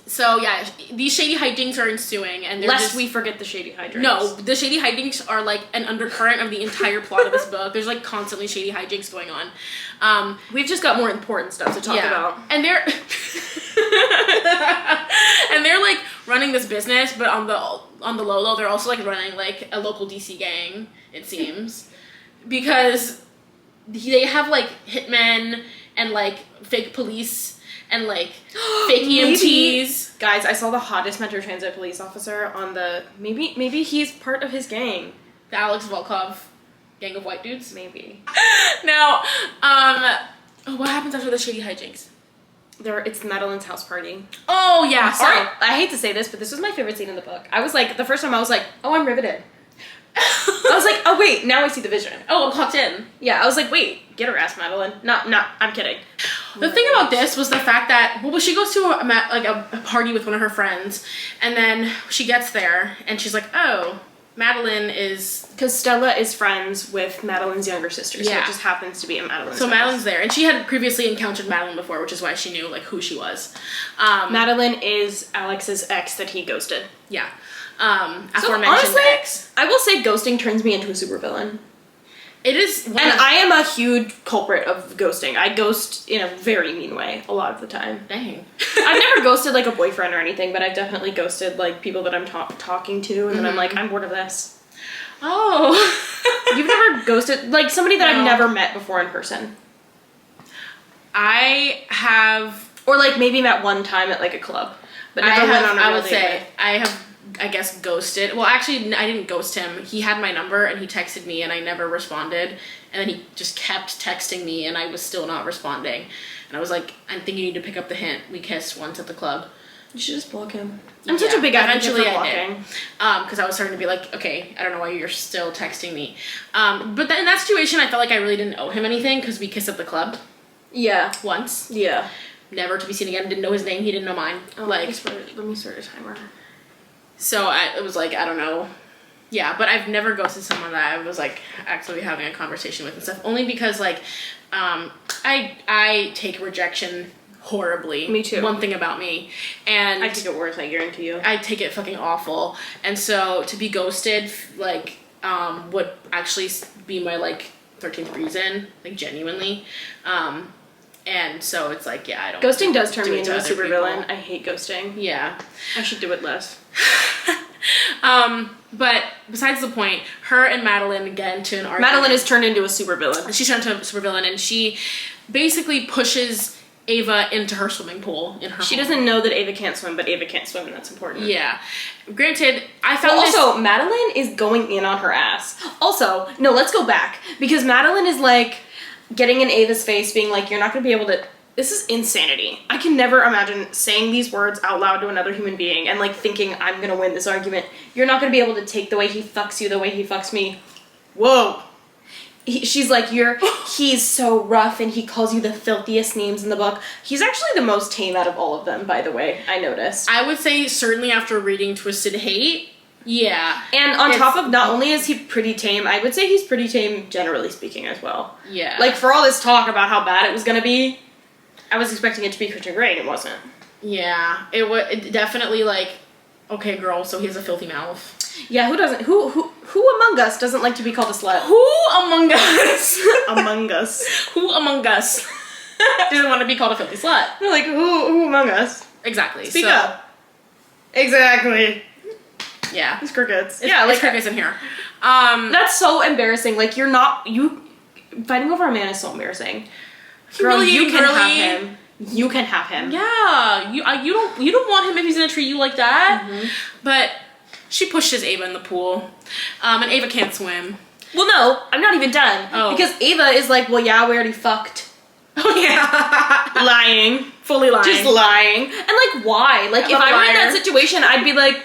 So yeah, these shady hijinks are ensuing, and lest we forget the shady hijinks. No, the shady hijinks are like an undercurrent of the entire plot of this book. There's like constantly shady hijinks going on. We've just got more important stuff to talk about, and they're like running this business, but on the low, they're also like running like a local DC gang. It seems because they have like hitmen and like fake police. And like fake EMTs. Guys, I saw the hottest Metro Transit police officer on the maybe he's part of his gang. The Alex Volkov gang of white dudes. Maybe. Now, what happens after the shady hijinks? It's Madeline's house party. Oh yeah. So I hate to say this, but this was my favorite scene in the book. I was like, the first time I was like, oh, I'm riveted. I was like, oh wait, now I see the vision. Oh, I'm caught in. Yeah, I was like, wait, get her ass, Madeline. Not, I'm kidding. The thing about this was the fact that, she goes to a party with one of her friends, and then she gets there, and she's like, oh, Madeline is... Because Stella is friends with Madeline's younger sister, so it just happens to be a Madeline's house. Madeline's there, and she had previously encountered Madeline before, which is why she knew, like, who she was. Madeline is Alex's ex that he ghosted. Yeah. Aforementioned honestly, ex. I will say ghosting turns me into a supervillain. It is... And I am a huge culprit of ghosting. I ghost in a very mean way a lot of the time. Dang. I've never ghosted, like, a boyfriend or anything, but I've definitely ghosted, like, people that I'm talking to, and then I'm like, I'm bored of this. Oh. You've never ghosted, like, somebody that I've never met before in person? I have... Or, like, maybe met one time at, like, a club, but never went on a real date with. I have... I guess ghosted. Well, actually, I didn't ghost him. He had my number and he texted me and I never responded. And then he just kept texting me and I was still not responding. And I was like, I think you need to pick up the hint. We kissed once at the club. You should just block him. I'm such a big advocate for blocking. Because I was starting to be like, okay, I don't know why you're still texting me. But then in that situation, I felt like I really didn't owe him anything because we kissed at the club. Yeah. Once. Yeah. Never to be seen again. Didn't know his name. He didn't know mine. Oh, let me start a timer. So it was like, I don't know. Yeah, but I've never ghosted someone that I was like actually having a conversation with and stuff. Only because like, I take rejection horribly. Me too. One thing about me. And I take it worse, I guarantee you. I take it fucking awful. And so to be ghosted, like, would actually be my like 13th reason, like genuinely. And so it's like, yeah, I don't... Ghosting does turn me into a supervillain. I hate ghosting. Yeah. I should do it less. But besides the point, her and Madeline get into an argument. Madeline is turned into a supervillain. She's turned into a supervillain, and she basically pushes Ava into her swimming pool in her She home. doesn't know that Ava can't swim, but Ava can't swim, and that's important. Yeah. Granted, I found also, Madeline is going in on her ass. Also, no, let's go back. Because Madeline is like... getting in Ava's face, being like, you're not going to be able to... This is insanity. I can never imagine saying these words out loud to another human being and, like, thinking I'm going to win this argument. You're not going to be able to take the way he fucks you the way he fucks me. Whoa. She's like, he's so rough and he calls you the filthiest names in the book. He's actually the most tame out of all of them, by the way. I noticed. I would say, certainly after reading Twisted Hate... Yeah. And on top of not only is he pretty tame, I would say he's pretty tame generally speaking as well. Yeah. Like, for all this talk about how bad it was going to be, I was expecting it to be Christian Grey, and it wasn't. Yeah. It definitely, like, okay, girl, so he has a filthy mouth. Yeah, who doesn't? Who among us doesn't like to be called a slut? Who among us? Among us. Who among us? Doesn't want to be called a filthy slut. They're like, who among us? Exactly. Speak up. Exactly. Yeah. It's crickets. It's crickets in here. That's so embarrassing. Like, fighting over a man is so embarrassing. Girl, you can have him. You can have him. Yeah. You don't want him if he's gonna treat you like that. Mm-hmm. But she pushes Ava in the pool. And Ava can't swim. Well, no, I'm not even done. Oh. Because Ava is like, well, yeah, we already fucked. Oh, yeah. Lying. Fully lying. Just lying. And, like, why? Like, if I were in that situation, I'd be like,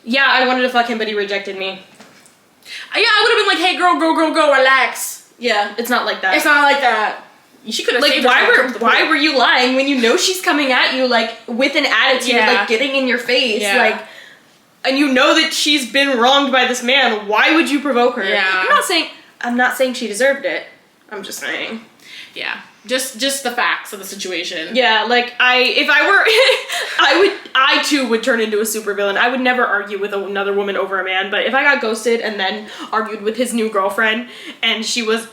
yeah, I wanted to fuck him, but he rejected me. Yeah, I would have been like, hey, girl, relax. Yeah, it's not like that. It's not like that. She could have like, why were you lying when you know she's coming at you, like, with an attitude, like, getting in your face, like, and you know that she's been wronged by this man. Why would you provoke her? Yeah. I'm not saying she deserved it. I'm just saying. Yeah. Just the facts of the situation. Yeah, like, if I were, I too would turn into a supervillain. I would never argue with another woman over a man, but if I got ghosted and then argued with his new girlfriend, and she was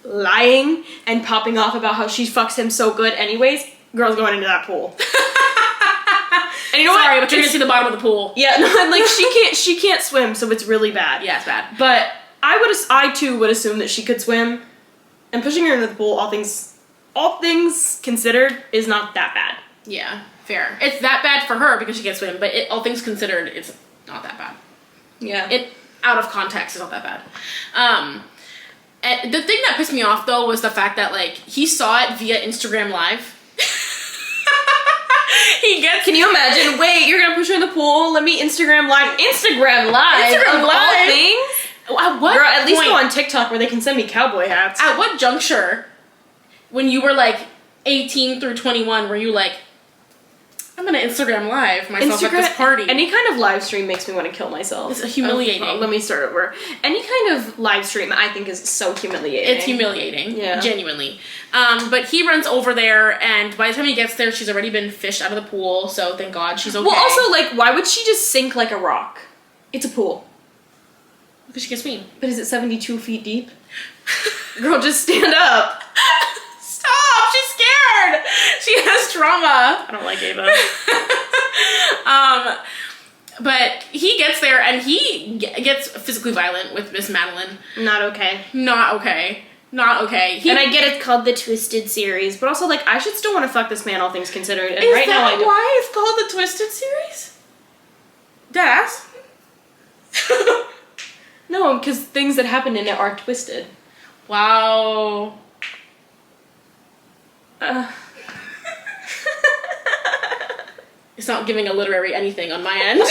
lying and popping off about how she fucks him so good anyways, girl's going into that pool. And you know Sorry, what? but you're gonna see the bottom of the pool. Yeah, no, like, she can't swim, so it's really bad. Yeah, it's bad. But I too would assume that she could swim, and pushing her into the pool, all things considered, is not that bad. Yeah, fair. It's that bad for her because she can't swim, but all things considered, it's not that bad. Yeah. It out of context is not that bad. And the thing that pissed me off though was the fact that like he saw it via Instagram Live. Can you imagine? Wait, you're gonna push her in the pool? Let me Instagram Live. Instagram Live. Instagram Live. All things. At what Girl, at least point, go on TikTok where they can send me cowboy hats. At what juncture, when you were like 18 through 21, were you like, I'm gonna Instagram Live myself at this party? Any kind of live stream makes me want to kill myself. It's humiliating. Let me start over. Any kind of live stream, I think, is so humiliating. It's humiliating. Yeah. Genuinely. But he runs over there, and by the time he gets there, she's already been fished out of the pool, so thank God she's okay. Well, also, like, why would she just sink like a rock? It's a pool. Because she can swim. But is it 72 feet deep? Girl, just stand up. Stop! She's scared! She has trauma. I don't like Ava. But he gets there and he gets physically violent with Miss Madeline. Not okay. Not okay. Not okay. And I get it's called the Twisted series, but also, like, I should still want to fuck this man, all things considered. And Is right now, I that don't. why it's called the Twisted series? Deadass? No, because things that happen in it are twisted. Wow. It's not giving a literary anything on my end.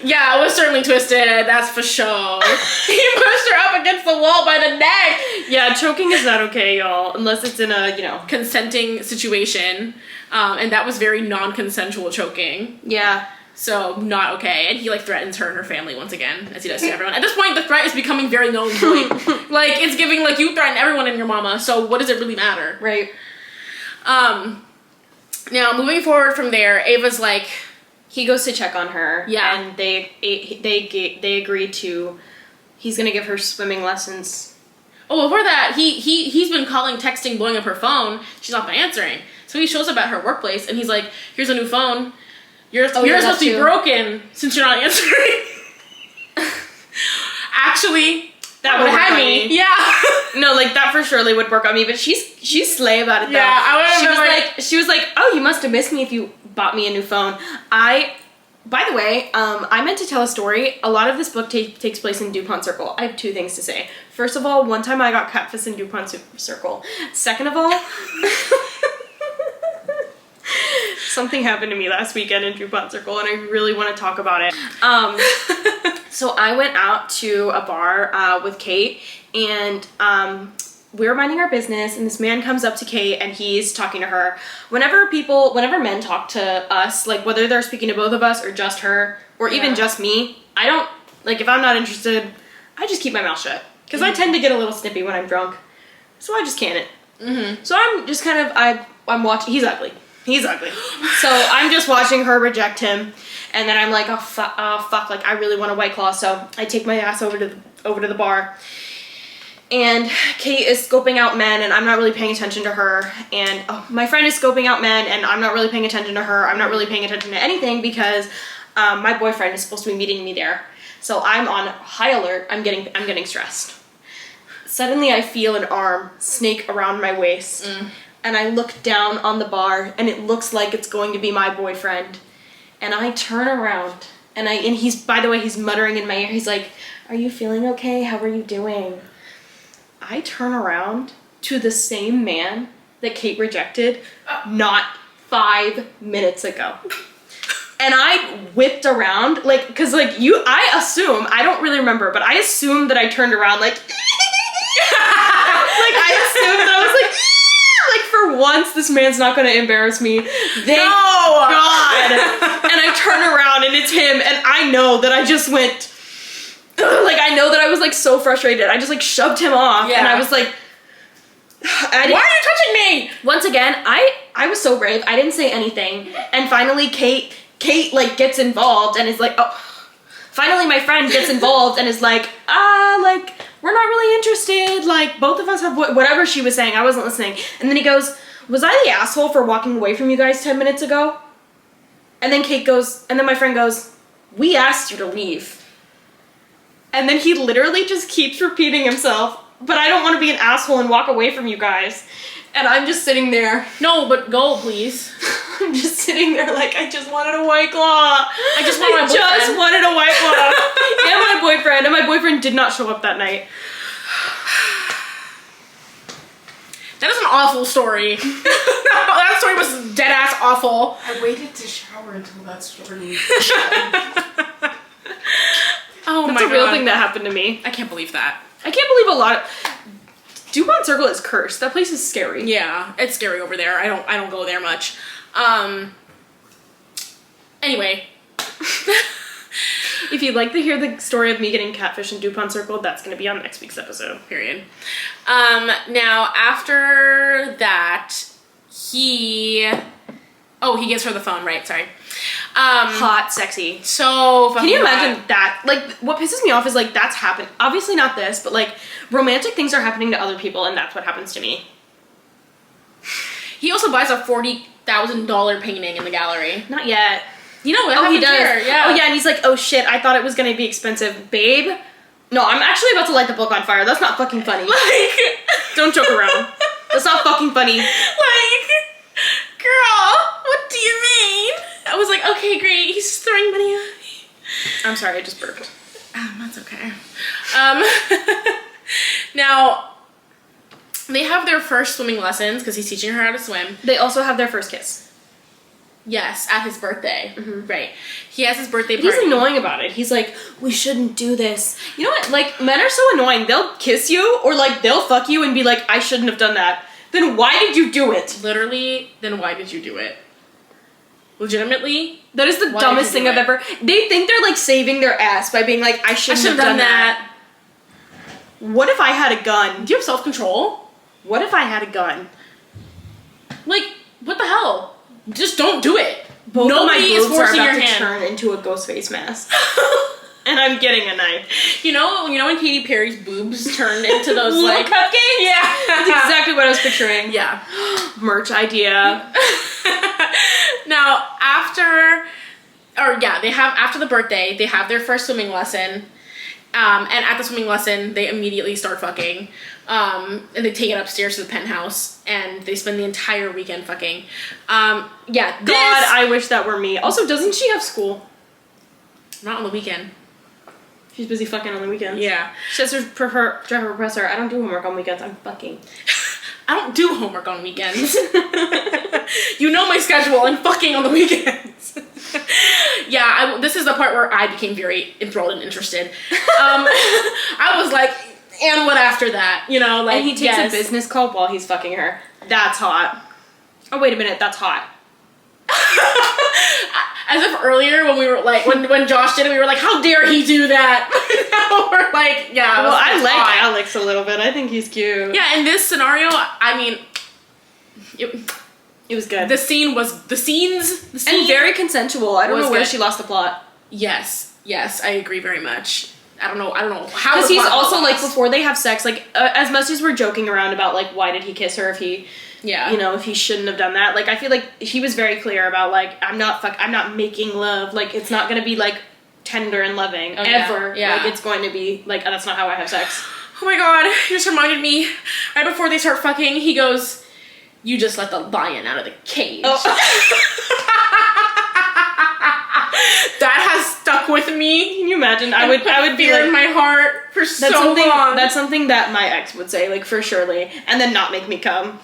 Yeah, it was certainly twisted, that's for sure. He pushed her up against the wall by the neck. Yeah, choking is not okay, y'all, unless it's in a, consenting situation. And that was very non-consensual choking. Yeah. So, not okay. And he, like, threatens her and her family once again, as he does to everyone. At this point, the threat is becoming very null and void. Like, it's giving, like, you threaten everyone and your mama, so what does it really matter? Right. Now, moving forward from there, Ava's like... He goes to check on her. Yeah. And they agree to... He's gonna give her swimming lessons. Oh, before that, he's been calling, texting, blowing up her phone. She's not been answering. So he shows up at her workplace, and he's like, here's a new phone. Yours must be broken since you're not answering. Actually, that would have had me. Yeah. No, like, that for surely would work on me, but she's slay about it, though. Yeah, I would have she was like, oh, you must have missed me if you bought me a new phone. By the way, I meant to tell a story. A lot of this book takes place in DuPont Circle. I have two things to say. First of all, one time I got catfished in DuPont Circle. Second of all... Something happened to me last weekend in DuPont Circle, and I really want to talk about it. So I went out to a bar with Kate, and we were minding our business, and this man comes up to Kate, and he's talking to her. Whenever men talk to us, like, whether they're speaking to both of us, or just her, or even just me, I don't, like, if I'm not interested, I just keep my mouth shut. Because I tend to get a little snippy when I'm drunk. So I just can't. So I'm just kind of, I'm watching, he's ugly. So I'm just watching her reject him, and then I'm like, oh fuck, like, I really want a White Claw, so I take my ass over to the bar, And Kate is scoping out men, and I'm not really paying attention to her. And my friend is scoping out men, and I'm not really paying attention to her. I'm not really paying attention to anything because my boyfriend is supposed to be meeting me there. So I'm on high alert. I'm getting stressed. Suddenly I feel an arm snake around my waist, and I look down on the bar, and it looks like it's going to be my boyfriend. And I turn around, and he's, by the way, he's muttering in my ear. He's like, "Are you feeling okay? How are you doing?" I turn around to the same man that Kate rejected not 5 minutes ago. And I whipped around, like, because, like, I assume, I don't really remember, but I assume that I turned around, like, like, I assumed that I was like, like, for once, this man's not going to embarrass me. Thank God. And I turn around, and it's him, and I know that I just went... Like, I know that I was, like, so frustrated. I just, like, shoved him off, and I was like... Why are you touching me? Once again, I was so brave. I didn't say anything. And finally, Kate, like, gets involved and is like, Finally, my friend gets involved and is like, like, we're not really interested. Like, both of us have whatever she was saying. I wasn't listening. And then he goes, "Was I the asshole for walking away from you guys 10 minutes ago?" And then my friend goes, "We asked you to leave." And then he literally just keeps repeating himself, "But I don't want to be an asshole and walk away from you guys." And I'm just sitting there. No, but go, please. I'm just sitting there like, I just wanted a White Claw. I just wanted a White Claw. And my boyfriend. And my boyfriend did not show up that night. That is an awful story. That story was dead ass awful. I waited to shower until that story. Oh my God. That's a real thing that happened to me. I can't believe that. I can't believe a lot of... DuPont Circle is cursed. That place is scary. Yeah, it's scary over there. I don't go there much. Anyway. If you'd like to hear the story of me getting catfish in DuPont Circle, that's going to be on next week's episode. Period. Now, after that, he gets her the phone, right? Sorry. Hot, sexy. So fucking Can you imagine hot. that? Like, what pisses me off is, like, that's happened. Obviously not this, but, like, romantic things are happening to other people, and that's what happens to me. He also buys a $40,000 painting in the gallery. Not yet. You know what? Oh, he does. Here. Yeah. Oh, yeah, and he's like, "Oh, shit, I thought it was gonna be expensive. Babe? No, I'm actually about to light the book on fire. That's not fucking funny." Like... Don't joke around. That's not fucking funny. Like, girl, what do you mean? I was like, okay, great. He's just throwing money at me. I'm sorry, I just burped. That's okay. Now, they have their first swimming lessons because he's teaching her how to swim. They also have their first kiss. Yes, at his birthday. Mm-hmm. Right. He has his birthday But party. he's annoying about it. He's like, "We shouldn't do this." You know what? Like, men are so annoying. They'll kiss you, or, like, they'll fuck you and be like, "I shouldn't have done that." Then why did you do it? Literally, then why did you do it? Legitimately? That is the dumbest thing I've ever... They think they're, like, saving their ass by being like, I shouldn't have done that. What if I had a gun? Do you have self-control? What if I had a gun? Like, what the hell? Just don't do it. Both Nobody is of my boobs forcing are your about to hand. turn into a ghost face mask. And I'm getting a knife. You know when Katy Perry's boobs turned into those Little like cupcakes? Yeah. That's exactly what I was picturing. Yeah. Merch idea. Now, after the birthday, they have their first swimming lesson. And at the swimming lesson, they immediately start fucking. And they take it upstairs to the penthouse, and they spend the entire weekend fucking. God, I wish that were me. Also, doesn't she have school? Not on the weekend. She's busy fucking on the weekends. Yeah. She says to her professor, "I don't do homework on weekends, I'm fucking." I don't do homework on weekends. You know my schedule, I'm fucking on the weekends. Yeah, this is the part where I became very enthralled and interested. I was like, and what after that? You know, like, and he takes a business call while he's fucking her. That's hot. Oh, wait a minute, that's hot. As if earlier when we were like, when Josh did it, we were like, how dare he do that? Now we're like, yeah. Well, I like Alex a little bit. I think he's cute. Yeah, in this scenario, I mean, it was good. The scene and very consensual. I don't know where she lost the plot. Yes, I agree very much. I don't know how. Because the he's plot also like develops. before they have sex, like as much as we're joking around about like why did he kiss her if he, Yeah. you know, if he shouldn't have done that. Like I feel like he was very clear about like I'm not making love. Like it's not gonna be like tender and loving ever. Yeah. Like it's going to be like that's not how I have sex. Oh my god, you just reminded me. Right before they start fucking, he goes, "You just let the lion out of the cage." Oh. That has stuck with me. Can you imagine? I would be fear like in my heart for so long. That's something that my ex would say, like for surely, and then not make me come.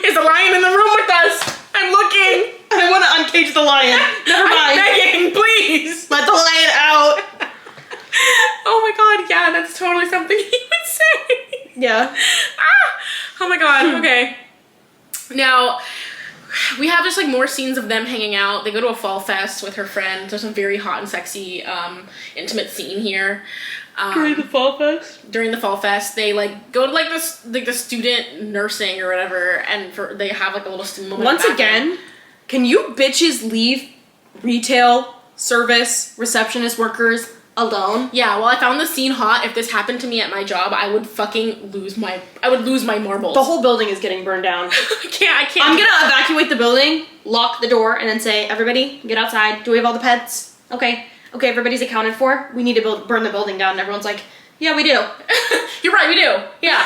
Is the lion in the room with us? I'm looking. I want to uncage the lion. Never mind. I'm begging, please. Let the lion out. Oh my god, yeah, that's totally something he would say. Yeah. Oh my god, okay. Now, we have just like more scenes of them hanging out. They go to a fall fest with her friend. There's a very hot and sexy intimate scene here. During the fall fest? During the fall fest, they like go to like this like the student nursing or whatever, and they have like a little moment. Once again, can you bitches leave retail, service, receptionist workers alone? Yeah, well, I found the scene hot. If this happened to me at my job, I would fucking lose my marbles. The whole building is getting burned down. I can't. I'm gonna evacuate the building, lock the door, and then say, everybody, get outside. Do we have all the pets? Okay, everybody's accounted for. We need to burn the building down. And everyone's like, yeah, we do. You're right, we do. Yeah.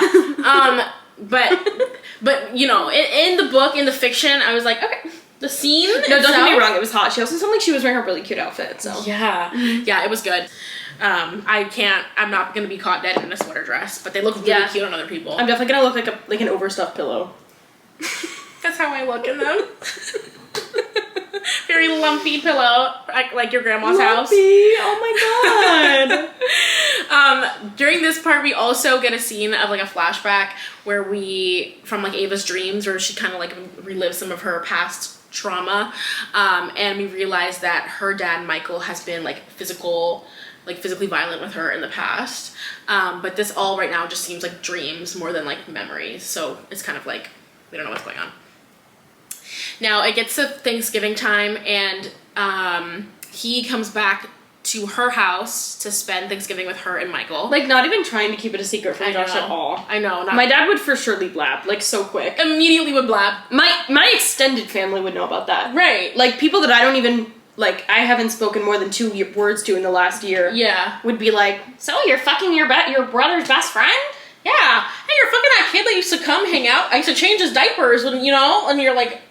But you know, in the book, in the fiction, I was like, okay, the scene. No, don't get me wrong. It was hot. She also seemed like she was wearing a really cute outfit. So yeah, yeah, it was good. I'm not gonna be caught dead in a sweater dress, but they look really cute on other people. I'm definitely gonna look like an overstuffed pillow. That's how I look in them. Very lumpy pillow, like your grandma's house. Oh my god. During this part, we also get a scene of like a flashback where from like Ava's dreams, where she kind of like relives some of her past trauma, and we realize that her dad Michael has been physically violent with her in the past, but this all right now just seems like dreams more than like memories, so it's kind of like we don't know what's going on. Now it gets to Thanksgiving time, and he comes back to her house to spend Thanksgiving with her and Michael. Like not even trying to keep it a secret from Josh at all. I know. My dad would for surely blab, like so quick. Immediately would blab. My extended family would know about that. Right. Like people that I don't even, like I haven't spoken more than 2 words to in the last year. Yeah. Would be like, so you're fucking your brother's best friend? Yeah. Hey, you're fucking that kid that used to come hang out. I used to change his diapers when, you know, and you're like,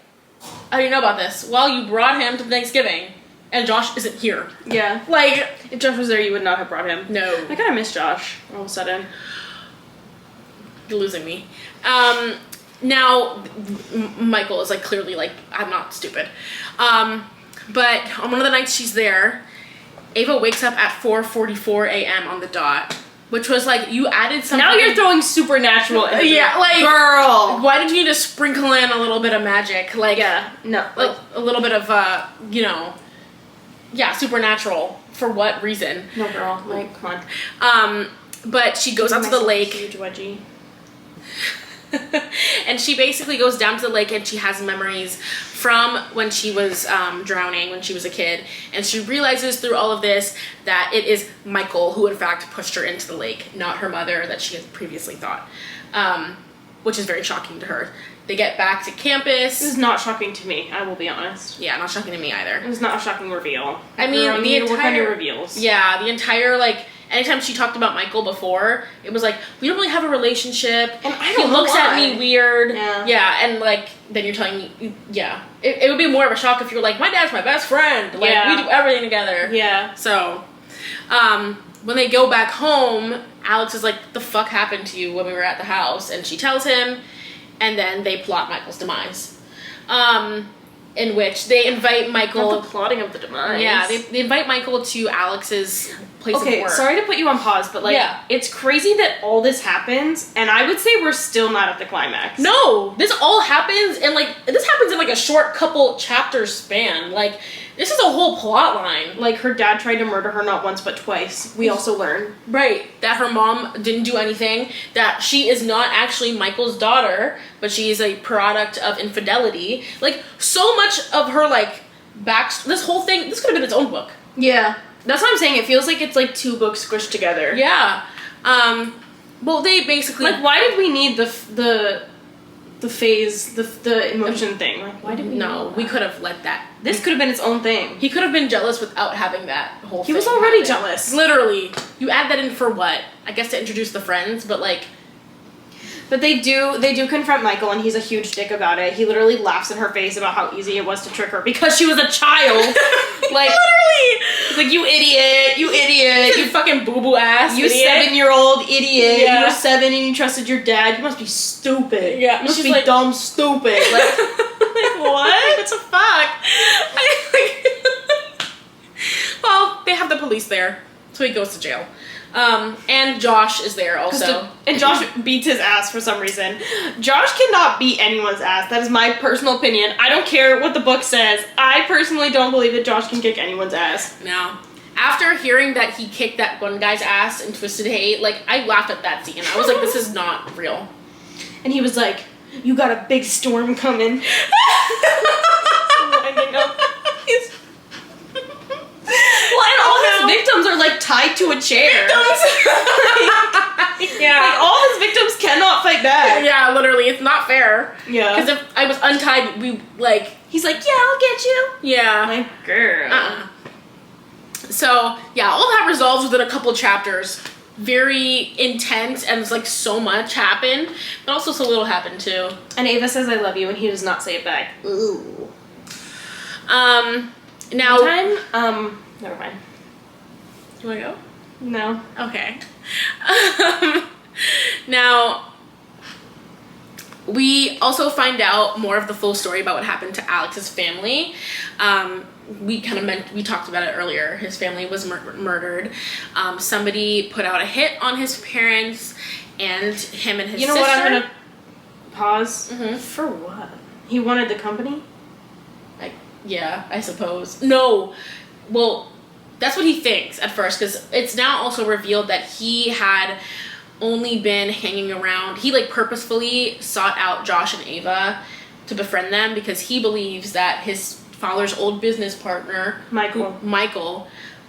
how do you know about this? Well, you brought him to Thanksgiving. And Josh isn't here. Yeah. Like, if Josh was there, you would not have brought him. No. I kind of miss Josh all of a sudden. You're losing me. Now, Michael is like clearly like, I'm not stupid. But on one of the nights she's there, Ava wakes up at 4:44 a.m. on the dot. Which was like, you added something. Now you're throwing supernatural into yeah, like, girl. Why did you need to sprinkle in a little bit of magic? Like, yeah, no. Like, a little bit of, you know, yeah, supernatural. For what reason? No, girl. Like, come on. But she goes out to the lake. Huge wedgie. And she basically goes down to the lake, and she has memories from when she was drowning when she was a kid, and she realizes through all of this that it is Michael who in fact pushed her into the lake, not her mother that she had previously thought, which is very shocking to her. They get back to campus. This is not shocking to me, I will be honest. Yeah, not shocking to me either. It was not a shocking reveal. I mean, girl, you work on your reveals. Yeah, the entire like. Anytime she talked about Michael before, it was like, we don't really have a relationship. And I don't know He looks why. at me weird. Yeah. Yeah, and like, then you're telling me, yeah. It would be more of a shock if you were like, my dad's my best friend. Like, Yeah. we do everything together. Yeah. So, when they go back home, Alex is like, the fuck happened to you when we were at the house? And she tells him, and then they plot Michael's demise. In which they invite Michael. Not the plotting of the demise. Yeah, they invite Michael to Alex's place of work. Okay, sorry to put you on pause, but like, it's crazy that all this happens, and I would say we're still not at the climax. No, this all happens in like a short couple chapter span. Like, this is a whole plot line. Like, her dad tried to murder her not once but twice. We also learn. Right, that her mom didn't do anything, that she is not actually Michael's daughter, but she is a product of infidelity. Like, so much of her, like, this whole thing, this could have been its own book. Yeah. That's what I'm saying. It feels like it's like two books squished together. Yeah. Well, they basically Like, why did we need the phase, the emotion thing? Like, why did we? No, we could have let that. This could have been its own thing. He could have been jealous without having that whole thing. He was already happen. jealous. Literally. You add that in for what? I guess to introduce the friends, but like... But they do confront Michael, and he's a huge dick about it. He literally laughs in her face about how easy it was to trick her because she was a child. Like, literally! He's like, you idiot, You fucking boo-boo ass you idiot. 7-year-old idiot. Yeah. You were 7 and you trusted your dad. You must be stupid. Yeah, You must she's be like- dumb stupid. Like, what? What the fuck? Well, they have the police there, so he goes to jail. And Josh is there also. And Josh beats his ass for some reason. Josh cannot beat anyone's ass. That is my personal opinion. I don't care what the book says. I personally don't believe that Josh can kick anyone's ass. No. After hearing that he kicked that one guy's ass in Twisted Hate, like, I laughed at that scene. I was like, this is not real. And he was like, you got a big storm coming. Winding up. Well, and all his victims are like tied to a chair. Yeah. Like, all his victims cannot fight back. Yeah, literally, it's not fair. Yeah. Because if I was untied, we, like... He's like, yeah, I'll get you. Yeah. My girl. So, yeah, all that resolves within a couple chapters. Very intense, and it's like so much happened, but also so little happened too. And Ava says, I love you, and he does not say it back. Ooh. Now... Never mind. You wanna go? No. Okay. Now, we also find out more of the full story about what happened to Alex's family. We talked about it earlier. His family was murdered. Somebody put out a hit on his parents and him and his sister. You know what? I'm gonna pause. Mhm. For what? He wanted the company? Yeah, I suppose. No. Well, that's what he thinks at first, because it's now also revealed that he had only been hanging around. He, like, purposefully sought out Josh and Ava to befriend them because he believes that his father's old business partner, Michael,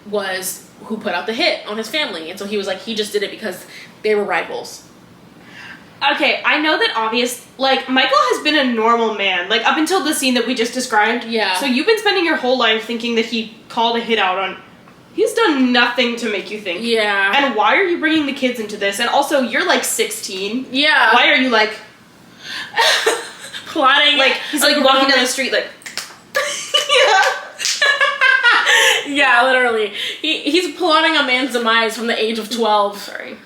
was who put out the hit on his family. And so he was like, he just did it because they were rivals. Okay, I know that Michael has been a normal man, like, up until the scene that we just described. Yeah. So you've been spending your whole life thinking that he called a hit out on... He's done nothing to make you think. Yeah. And why are you bringing the kids into this? And also, you're, like, 16. Yeah. Why are you, like... plotting? Like, he's, like, walking down the street, like... Yeah. Yeah, literally. He's plotting a man's demise from the age of 12. Sorry.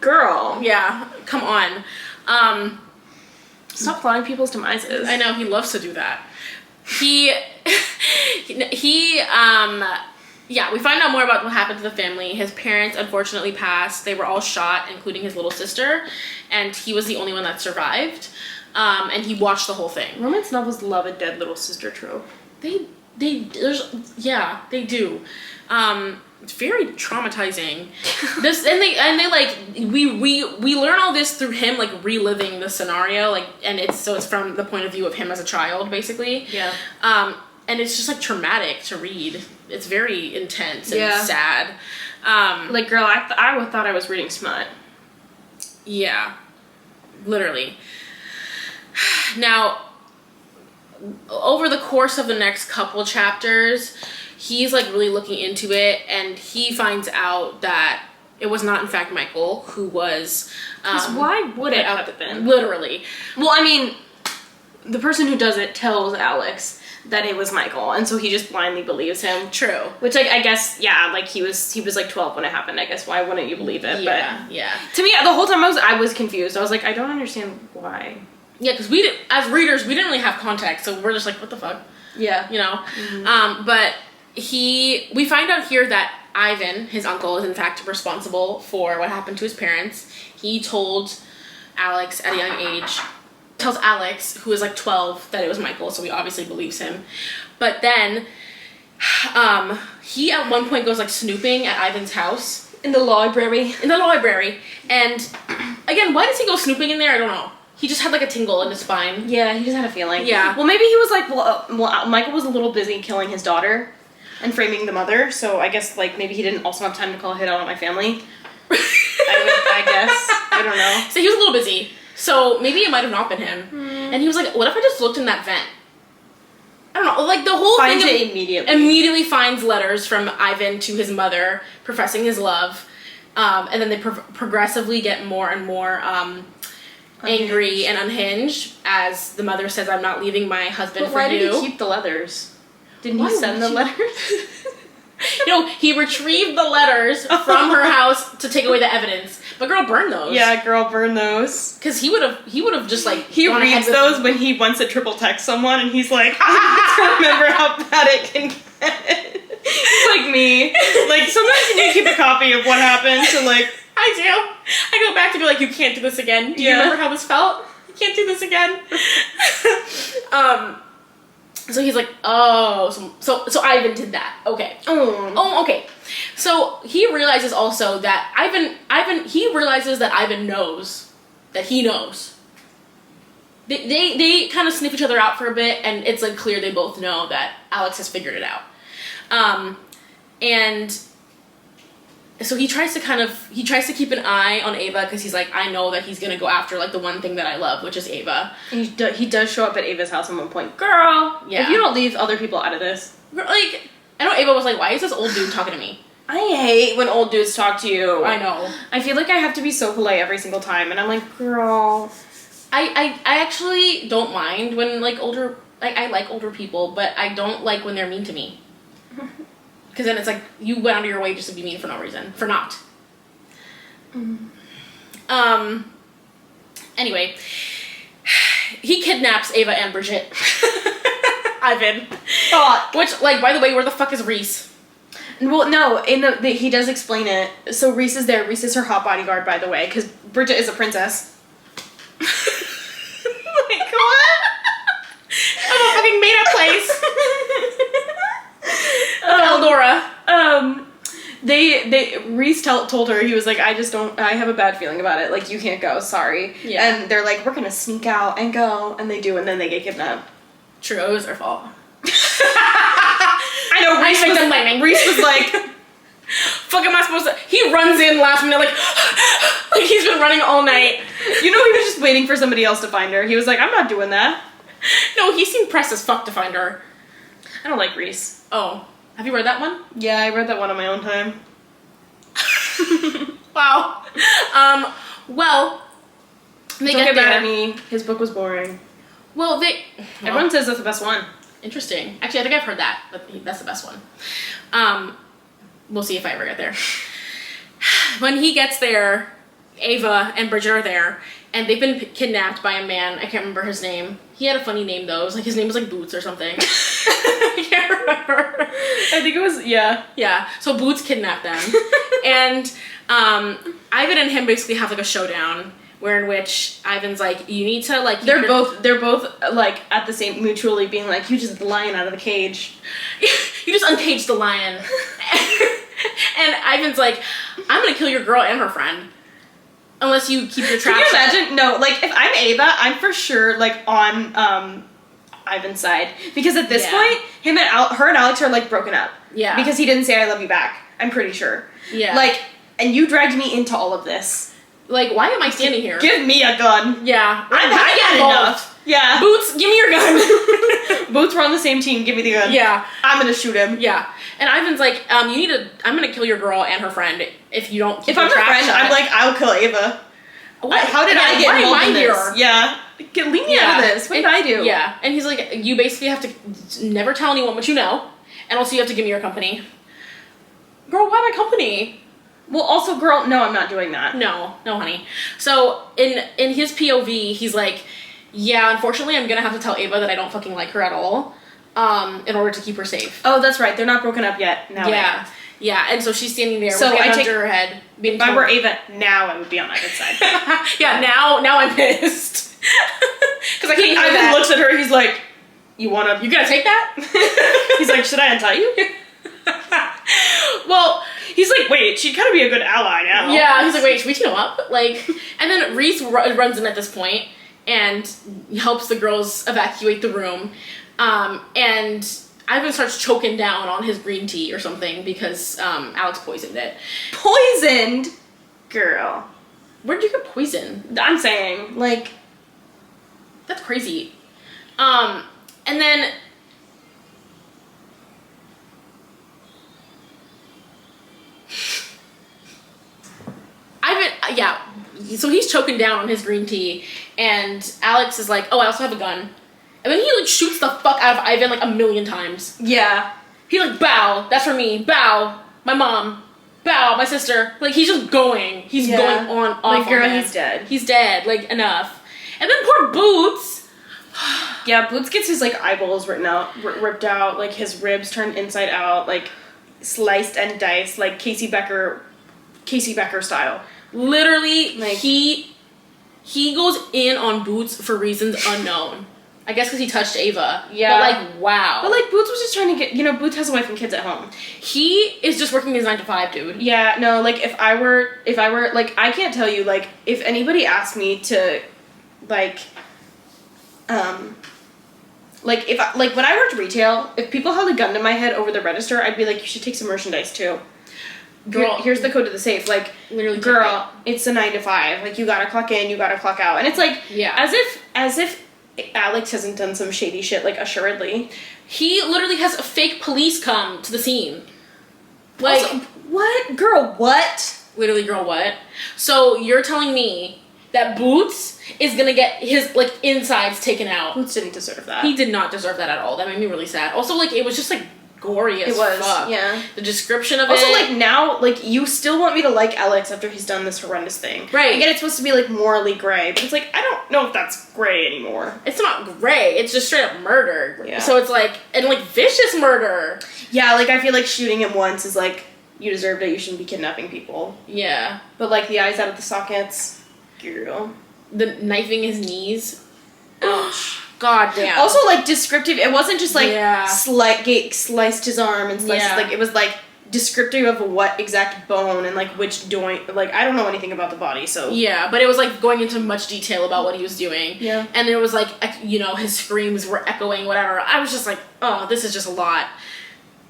Girl. Yeah, come on. Stop plotting people's demises. I know, he loves to do that. Yeah, we find out more about what happened to the family. His parents unfortunately passed. They were all shot, including his little sister, and he was the only one that survived. And he watched the whole thing. Romance novels love a dead little sister trope. They do. It's very traumatizing. We learn all this through him, like, reliving the scenario, like, and it's from the point of view of him as a child, basically. Yeah. And it's just, like, traumatic to read. It's very intense and Yeah. sad. Like, girl, I thought I was reading smut. Yeah. Literally. Now, over the course of the next couple chapters, he's, like, really looking into it, and he finds out that it was not, in fact, Michael who was... Because why would it have been? Literally. Well, I mean, the person who does it tells Alex that it was Michael, and so he just blindly believes him. True. Which, like, I guess, yeah, like, he was like 12 when it happened. I guess, why wouldn't you believe it? Yeah, But yeah. to me, the whole time I was confused. I was like, I don't understand why. Yeah, because as readers, we didn't really have context, so we're just like, what the fuck? Yeah. You know? Mm-hmm. But we find out here that Ivan, his uncle, is in fact responsible for what happened to his parents. He told Alex at a young age, tells Alex, who is like 12, that it was Michael, so he obviously believes him. But then, he at one point goes, like, snooping at Ivan's house. In the library. And, again, why does he go snooping in there? I don't know. He just had, like, a tingle in his spine. Yeah, he just had a feeling. Yeah. Well, maybe he was like, well, Michael was a little busy killing his daughter. And framing the mother, so I guess, like, maybe he didn't also have time to call a hit out on my family. I guess. I don't know. So he was a little busy. So maybe it might have not been him. And he was like, what if I just looked in that vent? I don't know, like the whole Finds thing. it immediately. Immediately finds letters from Ivan to his mother professing his love. And then they progressively get more and more angry and unhinged as the mother says, I'm not leaving my husband for you. Why did he keep the letters? Didn't he send the letters? He retrieved the letters from her house to take away the evidence. But girl, burn those. Yeah, girl, burn those. Because he would have just like... He reads those when he wants to triple text someone and he's like, I remember how bad it can get. It's like me. Like, sometimes you need to keep a copy of what happened to, like... I do. I go back to be like, you can't do this again. Do you remember how this felt? You can't do this again. So he's like, oh, so Ivan did that. Okay. Oh, okay. So he realizes also that he realizes that Ivan knows that he knows. They kind of sniff each other out for a bit, and it's like clear they both know that Alex has figured it out. And so he tries to keep an eye on Ava because he's like, I know that he's gonna go after like the one thing that I love, which is Ava. He does show up at Ava's house at one point. Girl, if you don't leave other people out of this. Like, I know Ava was like, why is this old dude talking to me? I hate when old dudes talk to you. I know. I feel like I have to be so polite every single time, and I'm like, girl. I actually don't mind when like I like older people, but I don't like when they're mean to me. Because then it's like, you went out of your way just to be mean for no reason. For not. Anyway. He kidnaps Ava and Bridget. Ivan. Which, like, by the way, where the fuck is Reese? Well, no, he does explain it. So Reese is there. Reese is her hot bodyguard, by the way, because Bridget is a princess. Like, what? I'm a fucking made-up place. Eldora. Reese told her, he was like, I have a bad feeling about it. Like, you can't go, sorry. Yeah. And they're like, we're gonna sneak out and go. And they do, and then they get kidnapped. True, it was their fault. I know, Reese was like, fuck am I supposed to... He runs in last minute like he's been running all night. You know, he was just waiting for somebody else to find her. He was like, I'm not doing that. No, he seemed pressed as fuck to find her. I don't like Reese. Oh. Have you read that one? Yeah, I read that one on my own time. Wow. Well, they Don't get get mad there. at me. His book was boring. Well, everyone says that's the best one. Interesting. Actually, I think I've heard that, but that's the best one. We'll see if I ever get there. When he gets there, Ava and Bridget are there, and they've been kidnapped by a man. I can't remember his name. He had a funny name though. It was like his name was like Boots or something. I can't remember. I think it was, yeah. Yeah. So Boots kidnapped them, and Ivan and him basically have like a showdown. In which Ivan's like, you need to like... They're both like at the same, mutually being like, you just the lion out of the cage. You just uncaged the lion. And Ivan's like, I'm gonna kill your girl and her friend. Unless you keep your trap shut. Can you imagine? No, like if I'm Ava, I'm for sure like on Ivan's side. Because at this point, her and Alex are like broken up. Yeah. Because he didn't say I love you back. I'm pretty sure. Yeah. Like, and you dragged me into all of this. Like, why am I standing here? Give me a gun. Yeah. I've had enough. Yeah. Boots, give me your gun. Boots, we're on the same team. Give me the gun. Yeah. I'm gonna shoot him. Yeah. And Ivan's like, I'm gonna kill your girl and her friend if you don't keep If I'm her friend, shut. I'm like, I'll kill Ava. How did I get involved in this? Yeah. Leave me out of this. What did I do? Yeah. And he's like, you basically have to never tell anyone what you know, and also you have to give me your company. Girl, why my company? Well, also, girl, no, I'm not doing that. No, honey. So in his POV, he's like, yeah, unfortunately, I'm gonna have to tell Ava that I don't fucking like her at all, in order to keep her safe. Oh, that's right. They're not broken up yet. Now. Yeah. Yeah, and so she's standing there with I a gun take to her head. If I were Ava, now I would be on Ivan's side. Yeah, now I'm pissed. Because I can't hear that. Ivan looks at her, he's like, you gonna take that? He's like, should I untie you? Well, he's like, wait, she'd kind of be a good ally now. Yeah, he's like, wait, should we team up? Like, and then Reese runs in at this point and helps the girls evacuate the room. And Ivan starts choking down on his green tea or something because Alex poisoned it. Poisoned? Girl. Where did you get poison? I'm saying, like... That's crazy. And then... Yeah, so he's choking down on his green tea, and Alex is like, oh, I also have a gun. And then he, like, shoots the fuck out of Ivan, like, 1,000,000 times. Yeah. He, like, bow, that's for me, bow, my mom, bow, my sister. Like, he's just going. He's going on, off like, girl, on him. he's dead. He's dead, like, enough. And then poor Boots. Yeah, Boots gets his, like, eyeballs ripped out, like, his ribs turned inside out, like, sliced and diced, like, Casey Becker style. Literally, like, he goes in on Boots for reasons unknown. I guess because he touched Ava. Yeah. But, like, wow. But, like, Boots was just trying to get... You know, Boots has a wife and kids at home. He is just working his 9 to 5, dude. Yeah, no, like, if I were... Like, I can't tell you, like, if anybody asked me to, like... Like, when I worked retail, if people held a gun to my head over the register, I'd be like, you should take some merchandise, too. Girl, here's the code to the safe. Like, literally, girl, it's a 9 to 5. Like, you gotta clock in, you gotta clock out. And it's like... Yeah. As if Alex hasn't done some shady shit, like, assuredly. He literally has fake police come to the scene. Like, Also, what? Girl, what? Literally, girl, what? So, you're telling me that Boots is gonna get his, like, insides taken out. Boots didn't deserve that. He did not deserve that at all. That made me really sad. Also, like, it was just, like, gory as fuck. Yeah. The description of also, it. like, now, like, you still want me to like Alex after he's done this horrendous thing. Right. Again, it's supposed to be, like, morally gray, but it's like, I don't know if that's gray anymore. It's not gray. It's just straight up murder. Yeah. So it's, like, and, like, vicious murder. Yeah, like, I feel like shooting him once is, like, you deserved it, you shouldn't be kidnapping people. Yeah. But, like, the eyes out of the sockets, girl. The knifing his knees. Ouch. God damn. Also, like, descriptive. It wasn't just, like, Yeah. sliced his arm and sliced Yeah. like, it was, like, descriptive of what exact bone and, like, which joint. Like, I don't know anything about the body, so. Yeah, but it was, like, going into much detail about what he was doing. Yeah. And there was, like, you know, his screams were echoing, whatever. I was just like, oh, this is just a lot.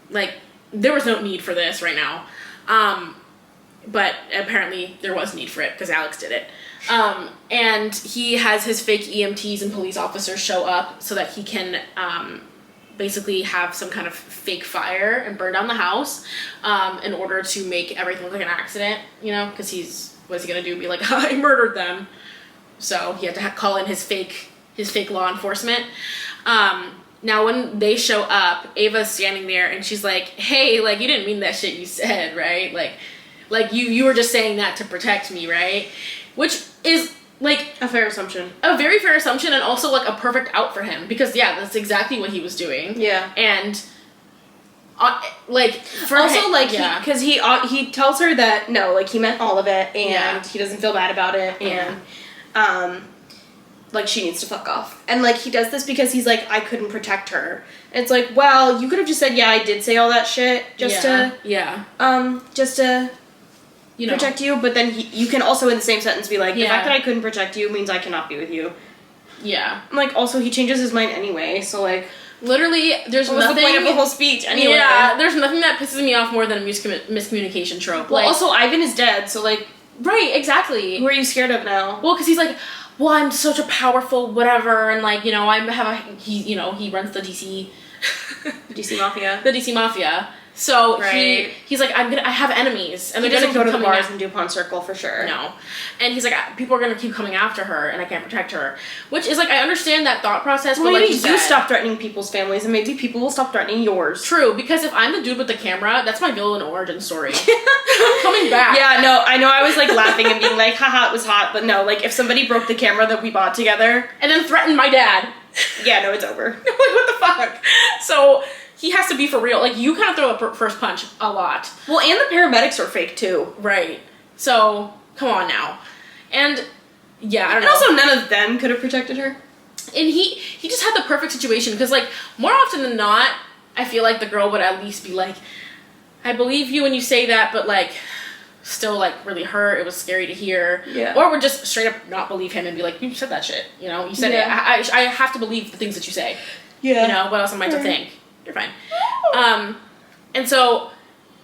Like, there was no need for this right now. But apparently there was need for it because Alex did it. And he has his fake EMTs and police officers show up so that he can basically have some kind of fake fire and burn down the house in order to make everything look like an accident, you know, because what is he gonna do? Be like, I murdered them. So he had to call in his fake law enforcement. Now when they show up, Ava's standing there and she's like, hey, like, you didn't mean that shit you said, right? Like you were just saying that to protect me, right? Which is, like... A fair assumption. A very fair assumption, and also, like, a perfect out for him. Because, yeah, that's exactly what he was doing. Yeah. And, like... For also, him, like, yeah. Because he tells her that, no, like, he meant all of it, and Yeah. he doesn't feel bad about it, and, like, she needs to fuck off. And, like, he does this because he's like, I couldn't protect her. And it's like, well, you could have just said, yeah, I did say all that shit just to... You know. Protect you, but then you can also in the same sentence be like, the fact that I couldn't protect you means I cannot be with you. Yeah. And, like, also he changes his mind anyway, so, like, literally, there's what nothing... was the point of the whole speech anyway? Yeah, there's nothing that pisses me off more than a miscommunication trope. Well, like, also Ivan is dead, so, like, right, exactly. who are you scared of now? Well, because he's like, well, I'm such a powerful whatever, and, like, you know, he runs the DC... DC Mafia. The DC Mafia. So right. he's like, I have enemies, and he they're doesn't gonna go keep to the coming bars and do Pawn Circle for sure. No, and he's like, people are gonna keep coming after her, and I can't protect her. Which is like, I understand that thought process, well, but maybe like you stop threatening people's families, and maybe people will stop threatening yours. True, because if I'm the dude with the camera, that's my villain origin story. Coming back. Yeah, no, I know. I was like laughing and being like, haha, it was hot, but no, like if somebody broke the camera that we bought together, and then threatened my dad. Yeah, no, it's over. Like, what the fuck? So. He has to be for real. Like, you kind of throw a first punch a lot. Well, and the paramedics are fake, too. Right. So, come on now. And, yeah, I don't know. And also, none of them could have protected her. And he just had the perfect situation. Because, like, more often than not, I feel like the girl would at least be like, I believe you when you say that, but, like, still, like, really hurt. It was scary to hear. Yeah. Or would just straight up not believe him and be like, you said that shit. You know, you said it. I have to believe the things that you say. Yeah. You know, what else am I to think? You're fine. And so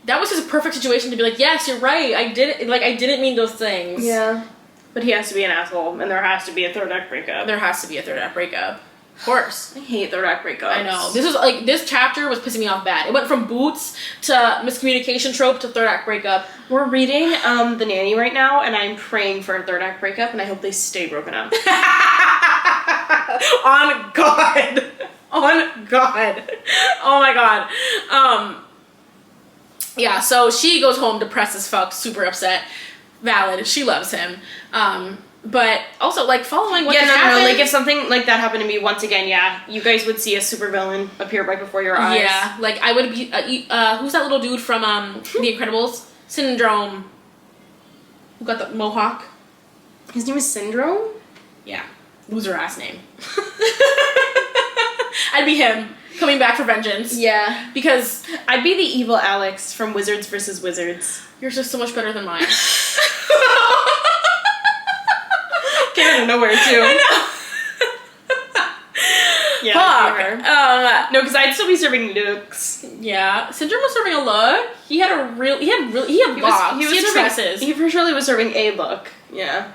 that was just a perfect situation to be like, yes, you're right. I didn't mean those things. Yeah. But he has to be an asshole, and there has to be a third act breakup. There has to be a third act breakup. Of course. I hate third act breakups. I know. This chapter was pissing me off bad. It went from boots to miscommunication trope to third act breakup. We're reading The Nanny right now, and I'm praying for a third act breakup, and I hope they stay broken up. On God. On God. Oh my God. Yeah, so she goes home depressed as fuck, super upset. Valid. She loves him. But also, like, following what just happened. Like, if something like that happened to me once again, yeah, you guys would see a supervillain appear right before your eyes. Yeah, like, I would be, who's that little dude from, The Incredibles? Syndrome. Who got the mohawk? His name is Syndrome? Yeah. Loser ass name. I'd be him, coming back for vengeance. Yeah. Because I'd be the evil Alex from Wizards vs. Wizards. yours is so much better than mine. Came out of nowhere, too. I know. Yeah. Fuck. No, because I'd still be serving looks. Yeah. Syndrome was serving a look. He had locks. He had tresses. He for surely was serving a look. Yeah.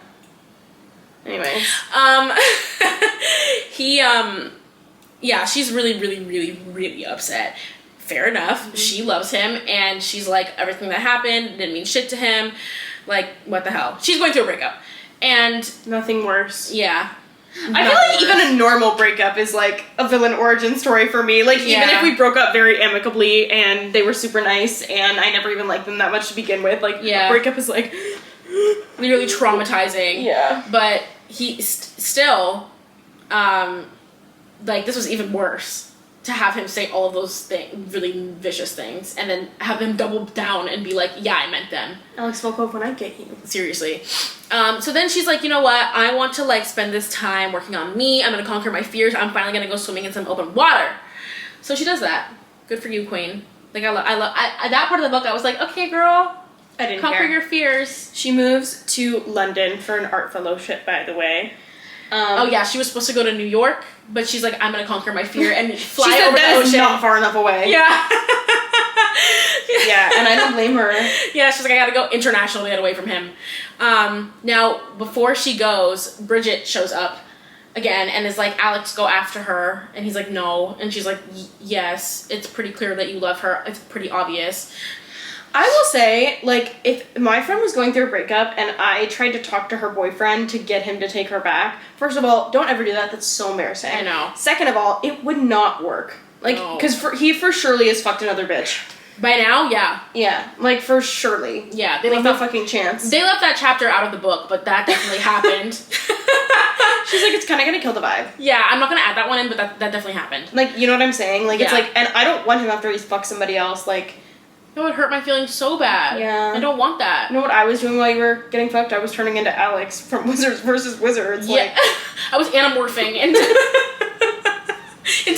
Anyways. Yeah, she's really, really, really, really upset. Fair enough. Mm-hmm. She loves him, and she's like, everything that happened didn't mean shit to him. Like, what the hell? She's going through a breakup. And nothing worse. Yeah. I feel like even a normal breakup is like a villain origin story for me. Like, even if we broke up very amicably and they were super nice and I never even liked them that much to begin with, like, a breakup is like literally traumatizing. Yeah. But he still, like, this was even worse. To have him say all of those really vicious things, and then have him double down and be like, yeah, I meant them. Alex Volkov when I get you. Seriously. So then she's like, you know what? I want to, like, spend this time working on me. I'm going to conquer my fears. I'm finally going to go swimming in some open water. So she does that. Good for you, queen. Like, I that part of the book, I was like, okay, girl. I didn't conquer care. your fears. She moves to London for an art fellowship, by the way. Oh yeah, she was supposed to go to New York, but she's like, I'm gonna conquer my fear and fly she said over that the ocean. Is not far enough away. Yeah. Yeah, and I don't blame her. Yeah, she's like, I gotta go international to get away from him. Now, before she goes, Bridget shows up again and is like, Alex, go after her. And he's like, no. And she's like, yes, it's pretty clear that you love her. It's pretty obvious. I will say, like, if my friend was going through a breakup and I tried to talk to her boyfriend to get him to take her back, first of all, don't ever do that. That's so embarrassing. I know. Second of all, it would not work. Like, because he for surely has fucked another bitch. By now, yeah. Yeah, like, for surely. Yeah. They left no fucking chance. They left that chapter out of the book, but that definitely happened. She's like, it's kind of gonna kill the vibe. Yeah, I'm not gonna add that one in, but that definitely happened. Like, you know what I'm saying? Like, it's like, and I don't want him after he's fucked somebody else, like... That would hurt my feelings so bad. Yeah. I don't want that. You know what I was doing while you were getting fucked? I was turning into Alex from Wizards vs. Wizards. Yeah. Like. I was anamorphing into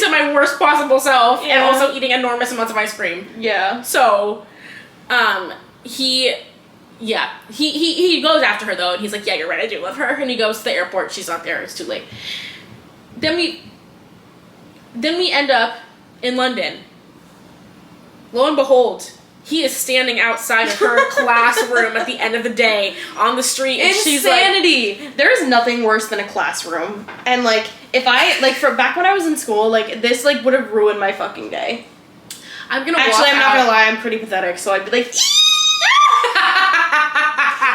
my worst possible self, and also eating enormous amounts of ice cream. Yeah. So, he goes after her though, and he's like, yeah, you're right, I do love her. And he goes to the airport. She's not there. It's too late. Then we end up in London. Lo and behold, he is standing outside of her classroom at the end of the day on the street, and Insanity! She's like, there is nothing worse than a classroom. And, like, if I, like, for back when I was in school, like, this, like, would have ruined my fucking day. I'm not gonna lie, I'm pretty pathetic, so I'd be like,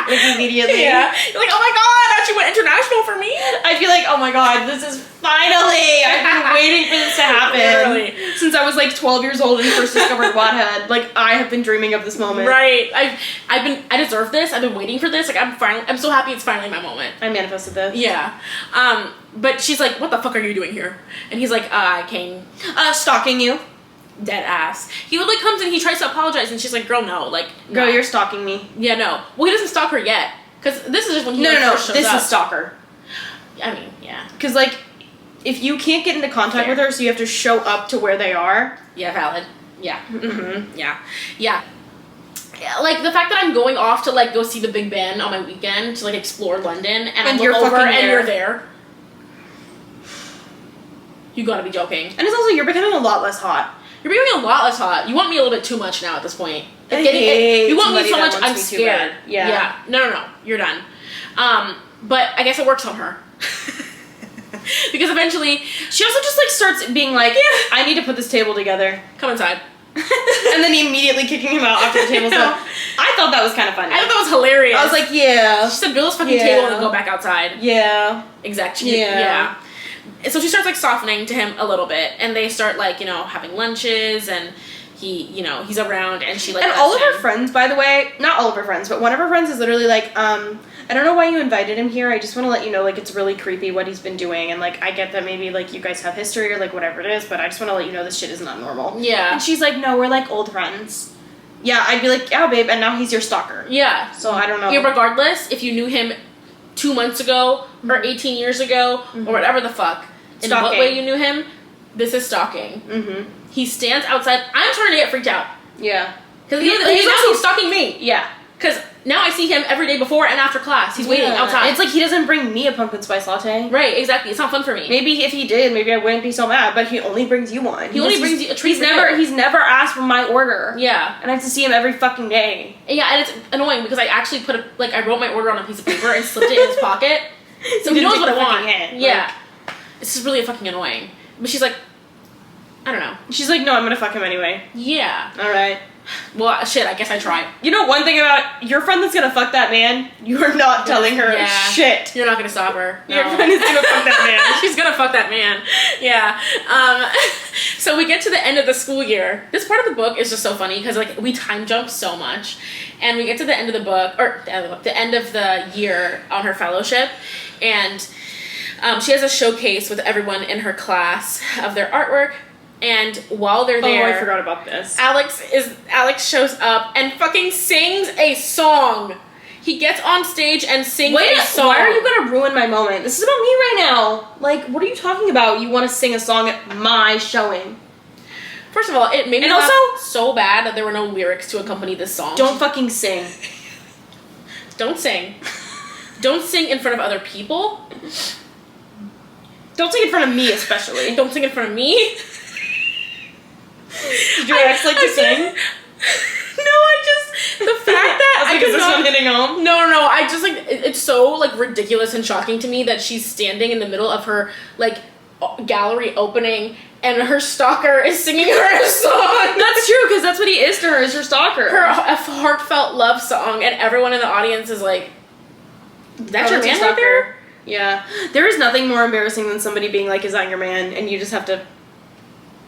like, immediately. Yeah. You're like, oh my god, she went international for me? I feel like, oh my god, this is finally, I've been waiting for this to happen. Literally. Since I was like 12 years old and first discovered Wattpad. Like, I have been dreaming of this moment. Right. I deserve this. I've been waiting for this. Like, I'm so happy it's finally my moment. I manifested this. Yeah. But she's like, what the fuck are you doing here? And he's like, I came. Stalking you. Dead ass. He literally comes and he tries to apologize, and she's like, girl, no. Like, girl, no. You're stalking me. Yeah, no. Well, he doesn't stalk her yet. Because this is just when he first shows this up. is stalker. I mean, yeah. Because, like, if you can't get into contact with her, so you have to show up to where they are. Yeah, valid. Yeah. Mm-hmm. Yeah. Yeah. Like, the fact that I'm going off to, like, go see the Big Ben on my weekend to, like, explore London, and you're over fucking and there. you're there. You gotta be joking. And it's also, you're becoming a lot less hot. You're becoming a lot less hot. You want me a little bit too much now at this point. You want me so much, I'm scared. Yeah. No. You're done. But I guess it works on her. Because eventually, she also just like starts being like, I need to put this table together. Come inside. And then immediately kicking him out after the table's done. I thought that was kind of funny. I thought that was hilarious. I was like, yeah. She said, build this fucking table and then go back outside. Yeah. Exactly. Yeah. So she starts like softening to him a little bit, and they start like, you know, having lunches, and he, you know, he's around, and she like. And all of her friends, by the way, not all of her friends, but one of her friends is literally like, I don't know why you invited him here. I just want to let you know, like, it's really creepy what he's been doing, and like, I get that maybe like you guys have history or like whatever it is, but I just want to let you know this shit is not normal. Yeah. And she's like, no, we're like old friends. Yeah, I'd be like, yeah, babe, and now he's your stalker. Yeah. So I don't know. Yeah, regardless, if you knew him 2 months ago or 18 years ago or whatever the fuck, in what way you knew him, this is stalking. Mm-hmm. He stands outside. I'm starting to get freaked out. Yeah. Because he's also stalking me. Yeah. Because now I see him every day before and after class. He's waiting outside. It's like he doesn't bring me a pumpkin spice latte. Right, exactly. It's not fun for me. Maybe if he did, maybe I wouldn't be so mad, but he only brings you one. He only brings you a treat. He's never asked for my order. Yeah. And I have to see him every fucking day. Yeah, and it's annoying because I actually I wrote my order on a piece of paper and slipped it in his pocket. So he knows what I want. Yeah. It's just really fucking annoying. But she's like, I don't know. She's like, no, I'm gonna fuck him anyway. Yeah. Alright. Well, shit, I guess I tried. You know one thing about your friend that's gonna fuck that man? You're not telling her shit. You're not gonna stop her. No. Your friend is gonna fuck that man. She's gonna fuck that man. Yeah. So we get to the end of the school year. This part of the book is just so funny because like we time jump so much. And we get to the end of the book, or the end of the year on her fellowship. And she has a showcase with everyone in her class of their artwork. And while they're there, I forgot about this. Alex shows up and fucking sings a song. He gets on stage and sings a song. Why are you gonna ruin my moment? This is about me right now. Like, what are you talking about? You want to sing a song at my showing? First of all, it made me laugh so bad that there were no lyrics to accompany this song. Don't fucking sing. Don't sing. Don't sing in front of other people. Don't sing in front of me, especially. Don't sing in front of me. Did your ex like to sing? No, the fact that I was like, is this one hitting home? No, I just like, it's so like ridiculous and shocking to me that she's standing in the middle of her like gallery opening and her stalker is singing her a song. That's true, because that's what he is to her, is her stalker. A heartfelt love song, and everyone in the audience is like, that's your man right there? Yeah. There is nothing more embarrassing than somebody being like, is that your man? And you just have to...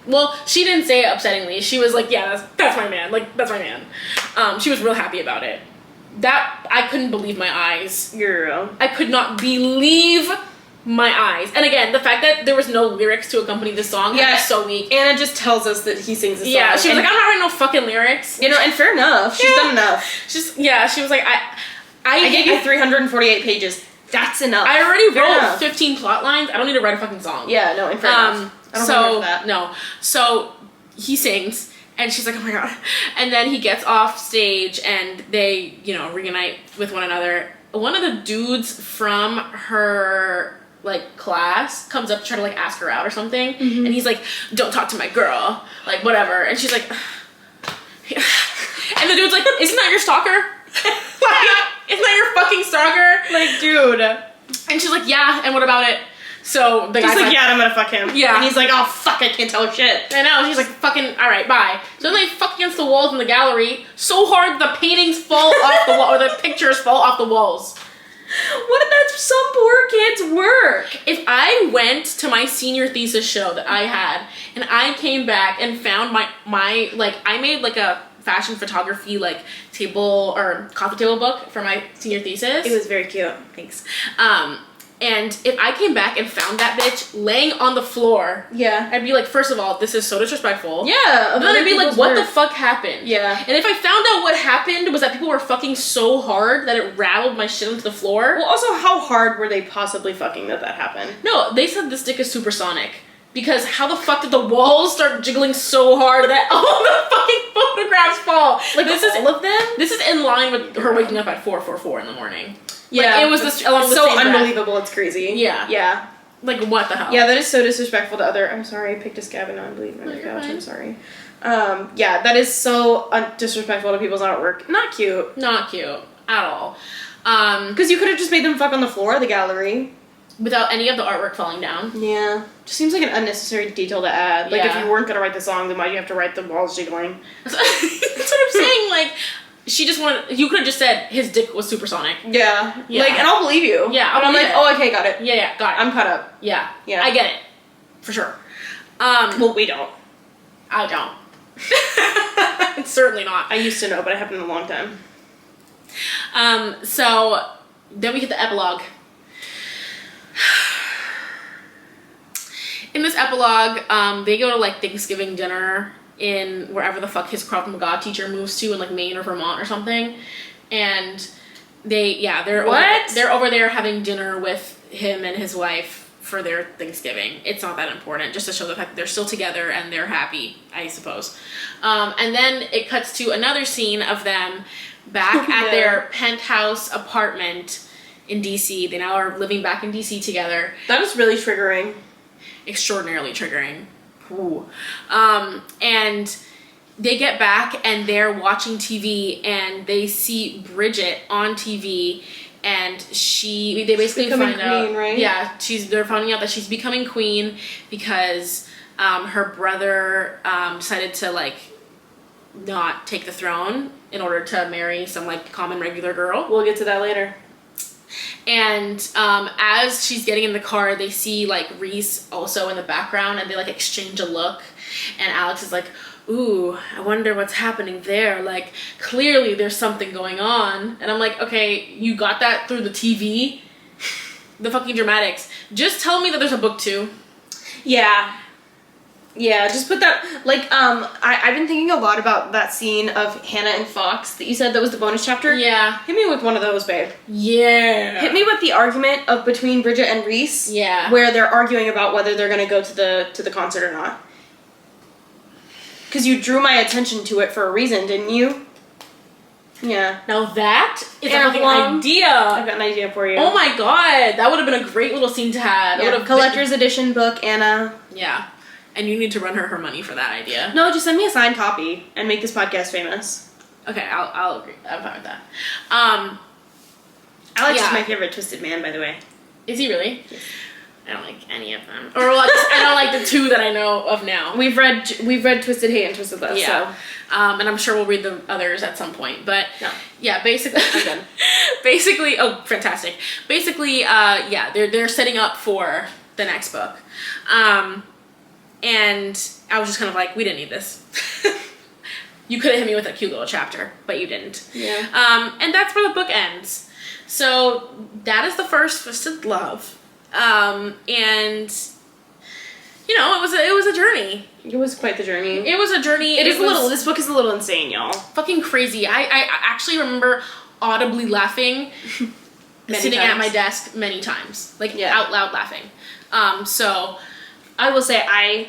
Well, she didn't say it upsettingly. She was like, yeah, that's my man. Like, that's my man. She was real happy about it. That, I couldn't believe my eyes. Girl. I could not believe my eyes. And again, the fact that there was no lyrics to accompany the song was so weak. Anna just tells us that he sings a song. Yeah, she was like, I'm not writing no fucking lyrics. You know, and fair enough. She's done enough. She was like, I gave you 348 pages. That's enough. I already wrote 15 plot lines. I don't need to write a fucking song. Yeah, no, and fair enough. I don't remember that. No. So he sings, and she's like, oh my god. And then he gets off stage, and they, you know, reunite with one another. One of the dudes from her, like, class comes up to try to, like, ask her out or something. Mm-hmm. And he's like, don't talk to my girl. Like, whatever. And she's like... And the dude's like, isn't that your stalker? Like, isn't that your fucking stalker? Like, dude. And she's like, yeah, and what about it? So the guy's like, yeah, I'm gonna fuck him. Yeah. And he's like, oh, fuck, I can't tell shit. I know. She's like, fucking, alright, bye. So then they fuck against the walls in the gallery so hard the paintings fall off the wall, or the pictures fall off the walls. What if that's some poor kid's work? If I went to my senior thesis show that I had, and I came back and found my like, I made like a fashion photography like table or coffee table book for my senior thesis. It was very cute. Thanks. And if I came back and found that bitch laying on the floor, I'd be like, first of all, this is so disrespectful. Yeah. And then I'd be like, what the fuck happened? Yeah. And if I found out what happened was that people were fucking so hard that it rattled my shit onto the floor. Well, also, how hard were they possibly fucking that happened? No, they said this dick is supersonic. Because how the fuck did the walls start jiggling so hard that all the fucking photographs fall? Like, this is all of them? This is in line with her waking up at 4:44 in the morning. Yeah. Like, it was this along the so same unbelievable, breath. It's crazy. Yeah. Yeah. Like, what the hell? Yeah, that is so disrespectful to other... I'm sorry, I picked a scab and now I'm bleeding on my couch. I'm sorry. Yeah, that is so disrespectful to people's artwork. Not cute. Not cute at all. Because you could have just made them fuck on the floor of the gallery. Without any of the artwork falling down. Yeah. Just seems like an unnecessary detail to add. Like, if you weren't going to write the song, then why do you have to write the walls jiggling? That's what I'm saying. Like, she just wanted... You could have just said his dick was supersonic. Yeah. Like, and I'll believe you. Yeah, I'm like, oh, okay, got it. Yeah, got it. I'm caught up. Yeah. Yeah. I get it. For sure. Well, we don't. I don't. Certainly not. I used to know, but it happened in a long time. So, then we get the epilogue. In this epilogue, they go to, like, Thanksgiving dinner in wherever the fuck his Krav Maga teacher moves to, in, like, Maine or Vermont or something. And they're over there having dinner with him and his wife for their Thanksgiving. It's not that important, just to show the fact that they're still together and they're happy, I suppose. And then it cuts to another scene of them back at their penthouse apartment in DC. They now are living back in DC together. That is really triggering. Extraordinarily triggering. Ooh. And they get back and they're watching TV and they see Bridget on TV and they basically find out, right? Yeah, they're finding out that she's becoming queen because her brother decided to, like, not take the throne in order to marry some, like, common regular girl. We'll get to that later. And as she's getting in the car, they see, like, Reese also in the background and they, like, exchange a look. And Alex is like, ooh, I wonder what's happening there. Like, clearly there's something going on. And I'm like, okay, you got that through the TV? The fucking dramatics. Just tell me that there's a book 2. Yeah. Yeah, just put that, like, I've been thinking a lot about that scene of Hannah and Fox that you said that was the bonus chapter. Yeah. Hit me with one of those, babe. Yeah. Hit me with the argument of between Bridget and Reese. Yeah. Where they're arguing about whether they're gonna go to the concert or not. Because you drew my attention to it for a reason, didn't you? Yeah. Now that is Anna a fucking Huang, idea. I've got an idea for you. Oh my god, that would have been a great little scene to have. Yeah, collector's edition book, Anna. Yeah. And you need to run her money for that idea. No, just send me a signed copy and make this podcast famous. Okay, I'll agree. I'm fine with that. Alex is my favorite Twisted Man, by the way. Is he really? Yes. I don't like any of them. Or well, I don't like the 2 that I know of now. We've read Twisted Hate and Twisted Love. Yeah. So. And I'm sure we'll read the others at some point. But no. Yeah, basically basically, oh, fantastic. Basically, they're setting up for the next book. And I was just kind of like, we didn't need this. You could have hit me with a cute little chapter, but you didn't. Yeah. And that's where the book ends. So that is the first Twisted Love. And you know, it was a journey. It was quite the journey. It was a journey. This book is a little insane, y'all. Fucking crazy. I actually remember audibly laughing sitting at my desk many times. Like, out loud laughing. So I will say I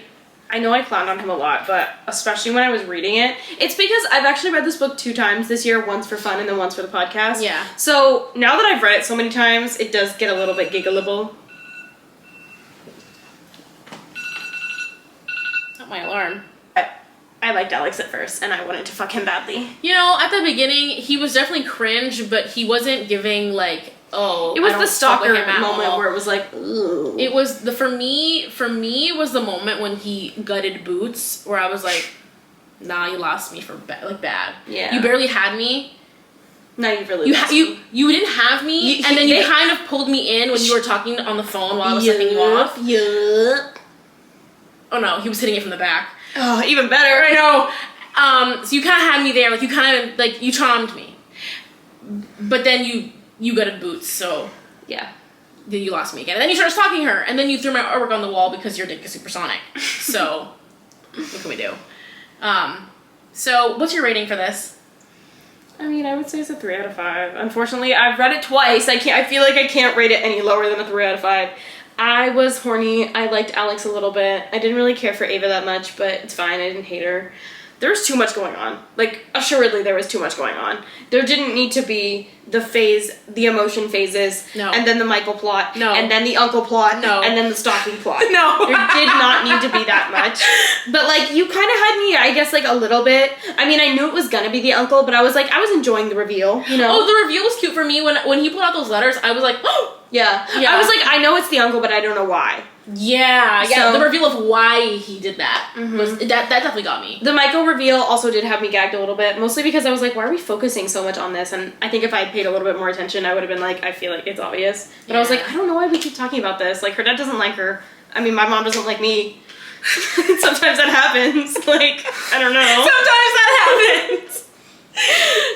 know I clowned on him a lot, but especially when I was reading it, it's because I've actually read this book 2 times this year, once for fun and then once for the podcast. Yeah. So now that I've read it so many times, it does get a little bit giggleable. Not my alarm. I liked Alex at first, and I wanted to fuck him badly. You know, at the beginning, he was definitely cringe, but he wasn't giving, like, oh, it was the stalker moment all. where it was like, ooh. It was for me it was the moment when he gutted Boots, where I was like, nah, you lost me for bad. Yeah. You barely had me. No, you really you didn't have me, and then you kind of pulled me in when you were talking on the phone while I was sucking you off. Yup. Oh no, he was hitting it from the back. Oh, even better. I know. So you kind of had me there, like you kind of like you charmed me, but then you gutted Boots, so yeah. Then you lost me again, and then you started stalking her, and then you threw my artwork on the wall because your dick is supersonic. So what can we do? So what's your rating for this? I mean, I would say it's a 3 out of 5. Unfortunately, I've read it twice. I feel like I can't rate it any lower than a 3 out of 5. I was horny. I liked Alex a little bit. I didn't really care for Ava that much, but it's fine. I didn't hate her. there's too much going on. Like, assuredly there was too much going on. There didn't need to be the emotion phases, No. and then the Michael plot, No. and then the uncle plot, No. and then the stalking plot. No. There did not need to be that much. But, like, you kind of had me, I guess, like, a little bit. I mean, I knew it was gonna be the uncle, but I was enjoying the reveal, you know? Oh, the reveal was cute for me. When he pulled out those letters, I was like, oh! Yeah. Yeah. I was like, I know it's the uncle, but I don't know why. Yeah. So- the reveal of why he did that, was, that definitely got me. The Michael reveal also did have me gagged a little bit, mostly because I was like, why are we focusing so much on this? And I think if I had paid a little bit more attention, I would have been like, I feel like it's obvious. But I was Yeah. like, I don't know why we keep talking about this. Like, her dad doesn't like her. I mean, my mom doesn't like me. Sometimes that happens. Like, I don't know. Sometimes that happens.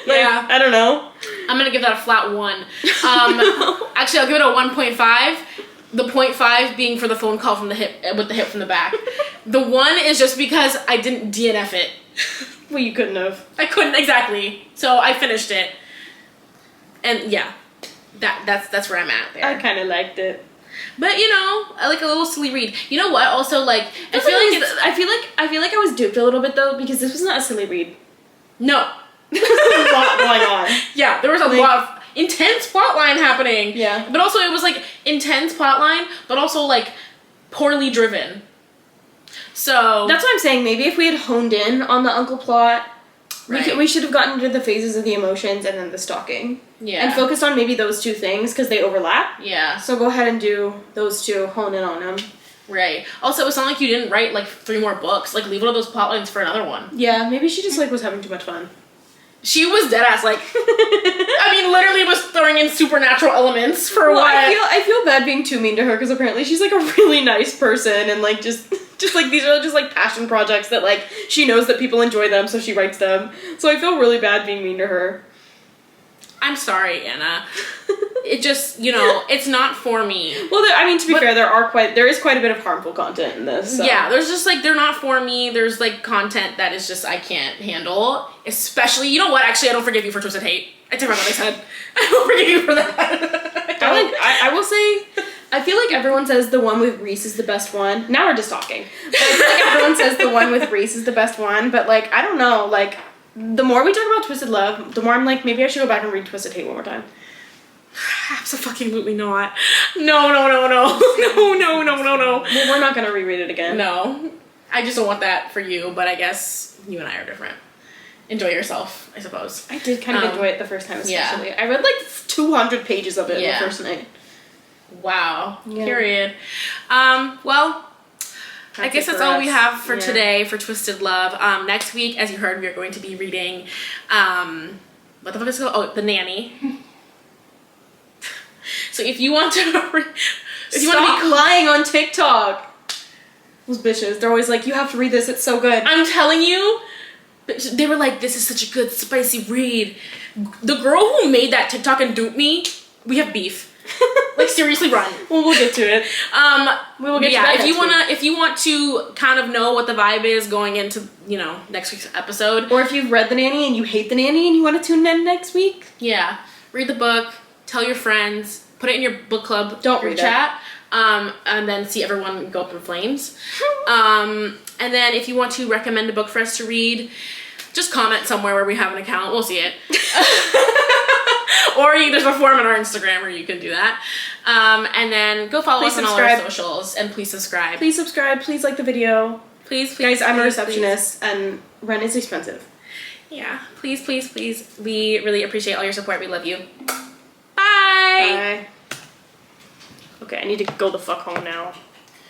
Like, Yeah. I don't know. I'm gonna give that a flat 1. Actually, I'll give it a 1.5. The 0.5 being for the phone call from the hip, with the hip from the back. The 1 is just because I didn't DNF it. Well, you couldn't have. I couldn't exactly, so I finished it. And yeah, that's where I'm at there. I kind of liked it. But you know, I like a little silly read. You know what? Also, like I I feel like it's I feel like I was duped a little bit though, because this was not a silly read. no. There was a lot going on. Yeah, there was a Like- lot of intense plotline happening. Yeah. But also it was like intense plotline, but also like poorly driven. So That's what I'm saying. Maybe if we had honed in on the uncle plot, Right. we should have gotten into the phases of the emotions and then the stalking. yeah. And focused on maybe those two things because they overlap. Yeah. So go ahead and do those two, hone in on them. Right. Also, it was not like you didn't write like 3 more books. Like leave one of those plotlines for another one. Yeah, maybe she just was having too much fun. She was dead ass like I mean literally was throwing in supernatural elements for Well, what I feel bad being too mean to her because apparently she's like a really nice person and like just like these are just like passion projects that like she knows that people enjoy them, so she writes them. So I feel really bad being mean to her. I'm sorry, Anna. It just, you know, it's not for me. Well, I mean, to be fair, there is quite a bit of harmful content in this. So. Yeah, there's just like, they're not for me. There's like content that is just, I can't handle. Especially, you know what? Actually, I don't forgive you for Twisted Hate. I take back what I said. I don't forgive you for that. I will say, I feel like everyone says the one with Reese is the best one. Now we're just talking. But I feel like everyone says the one with Reese is the best one, but like, I don't know, like, the more we talk about Twisted Love, the more I'm like, maybe I should go back and read Twisted Hate one more time. Absolutely not. No. No. Well, we're not gonna reread it again. No. I just don't want that for you, but I guess you and I are different. Enjoy yourself, I suppose. I did kind of enjoy it the first time, especially. yeah. I read like 200 pages of it Yeah. the first night. Wow. Yeah. Period. Well, I guess that's all we have for Yeah. today for Twisted Love. Next week, as you heard, we are going to be reading, what the fuck is it called? Oh, The Nanny. So if you want to, Stop lying on TikTok. Those bitches, they're always like, you have to read this, it's so good. I'm telling you, they were like, this is such a good, spicy read. The girl who made that TikTok and duped me, we have beef. Like, seriously, run. Well, we'll get to it. We will get to that if you want to kind of know what the vibe is going into, you know, next week's episode. Or if you've read The Nanny and you hate The Nanny and you want to tune in next week. Yeah. Read the book, tell your friends, put it in your book club Don't group read it. chat, and then see everyone go up in flames. And then if you want to recommend a book for us to read, just comment somewhere where we have an account. We'll see it. Or there's a form on our Instagram where you can do that. And then go follow us on all our socials, and please subscribe. Please subscribe, please like the video. Please. Guys, I'm a please, receptionist and rent is expensive. Yeah. Please. We really appreciate all your support. We love you. Bye. Bye. Okay, I need to go the fuck home now.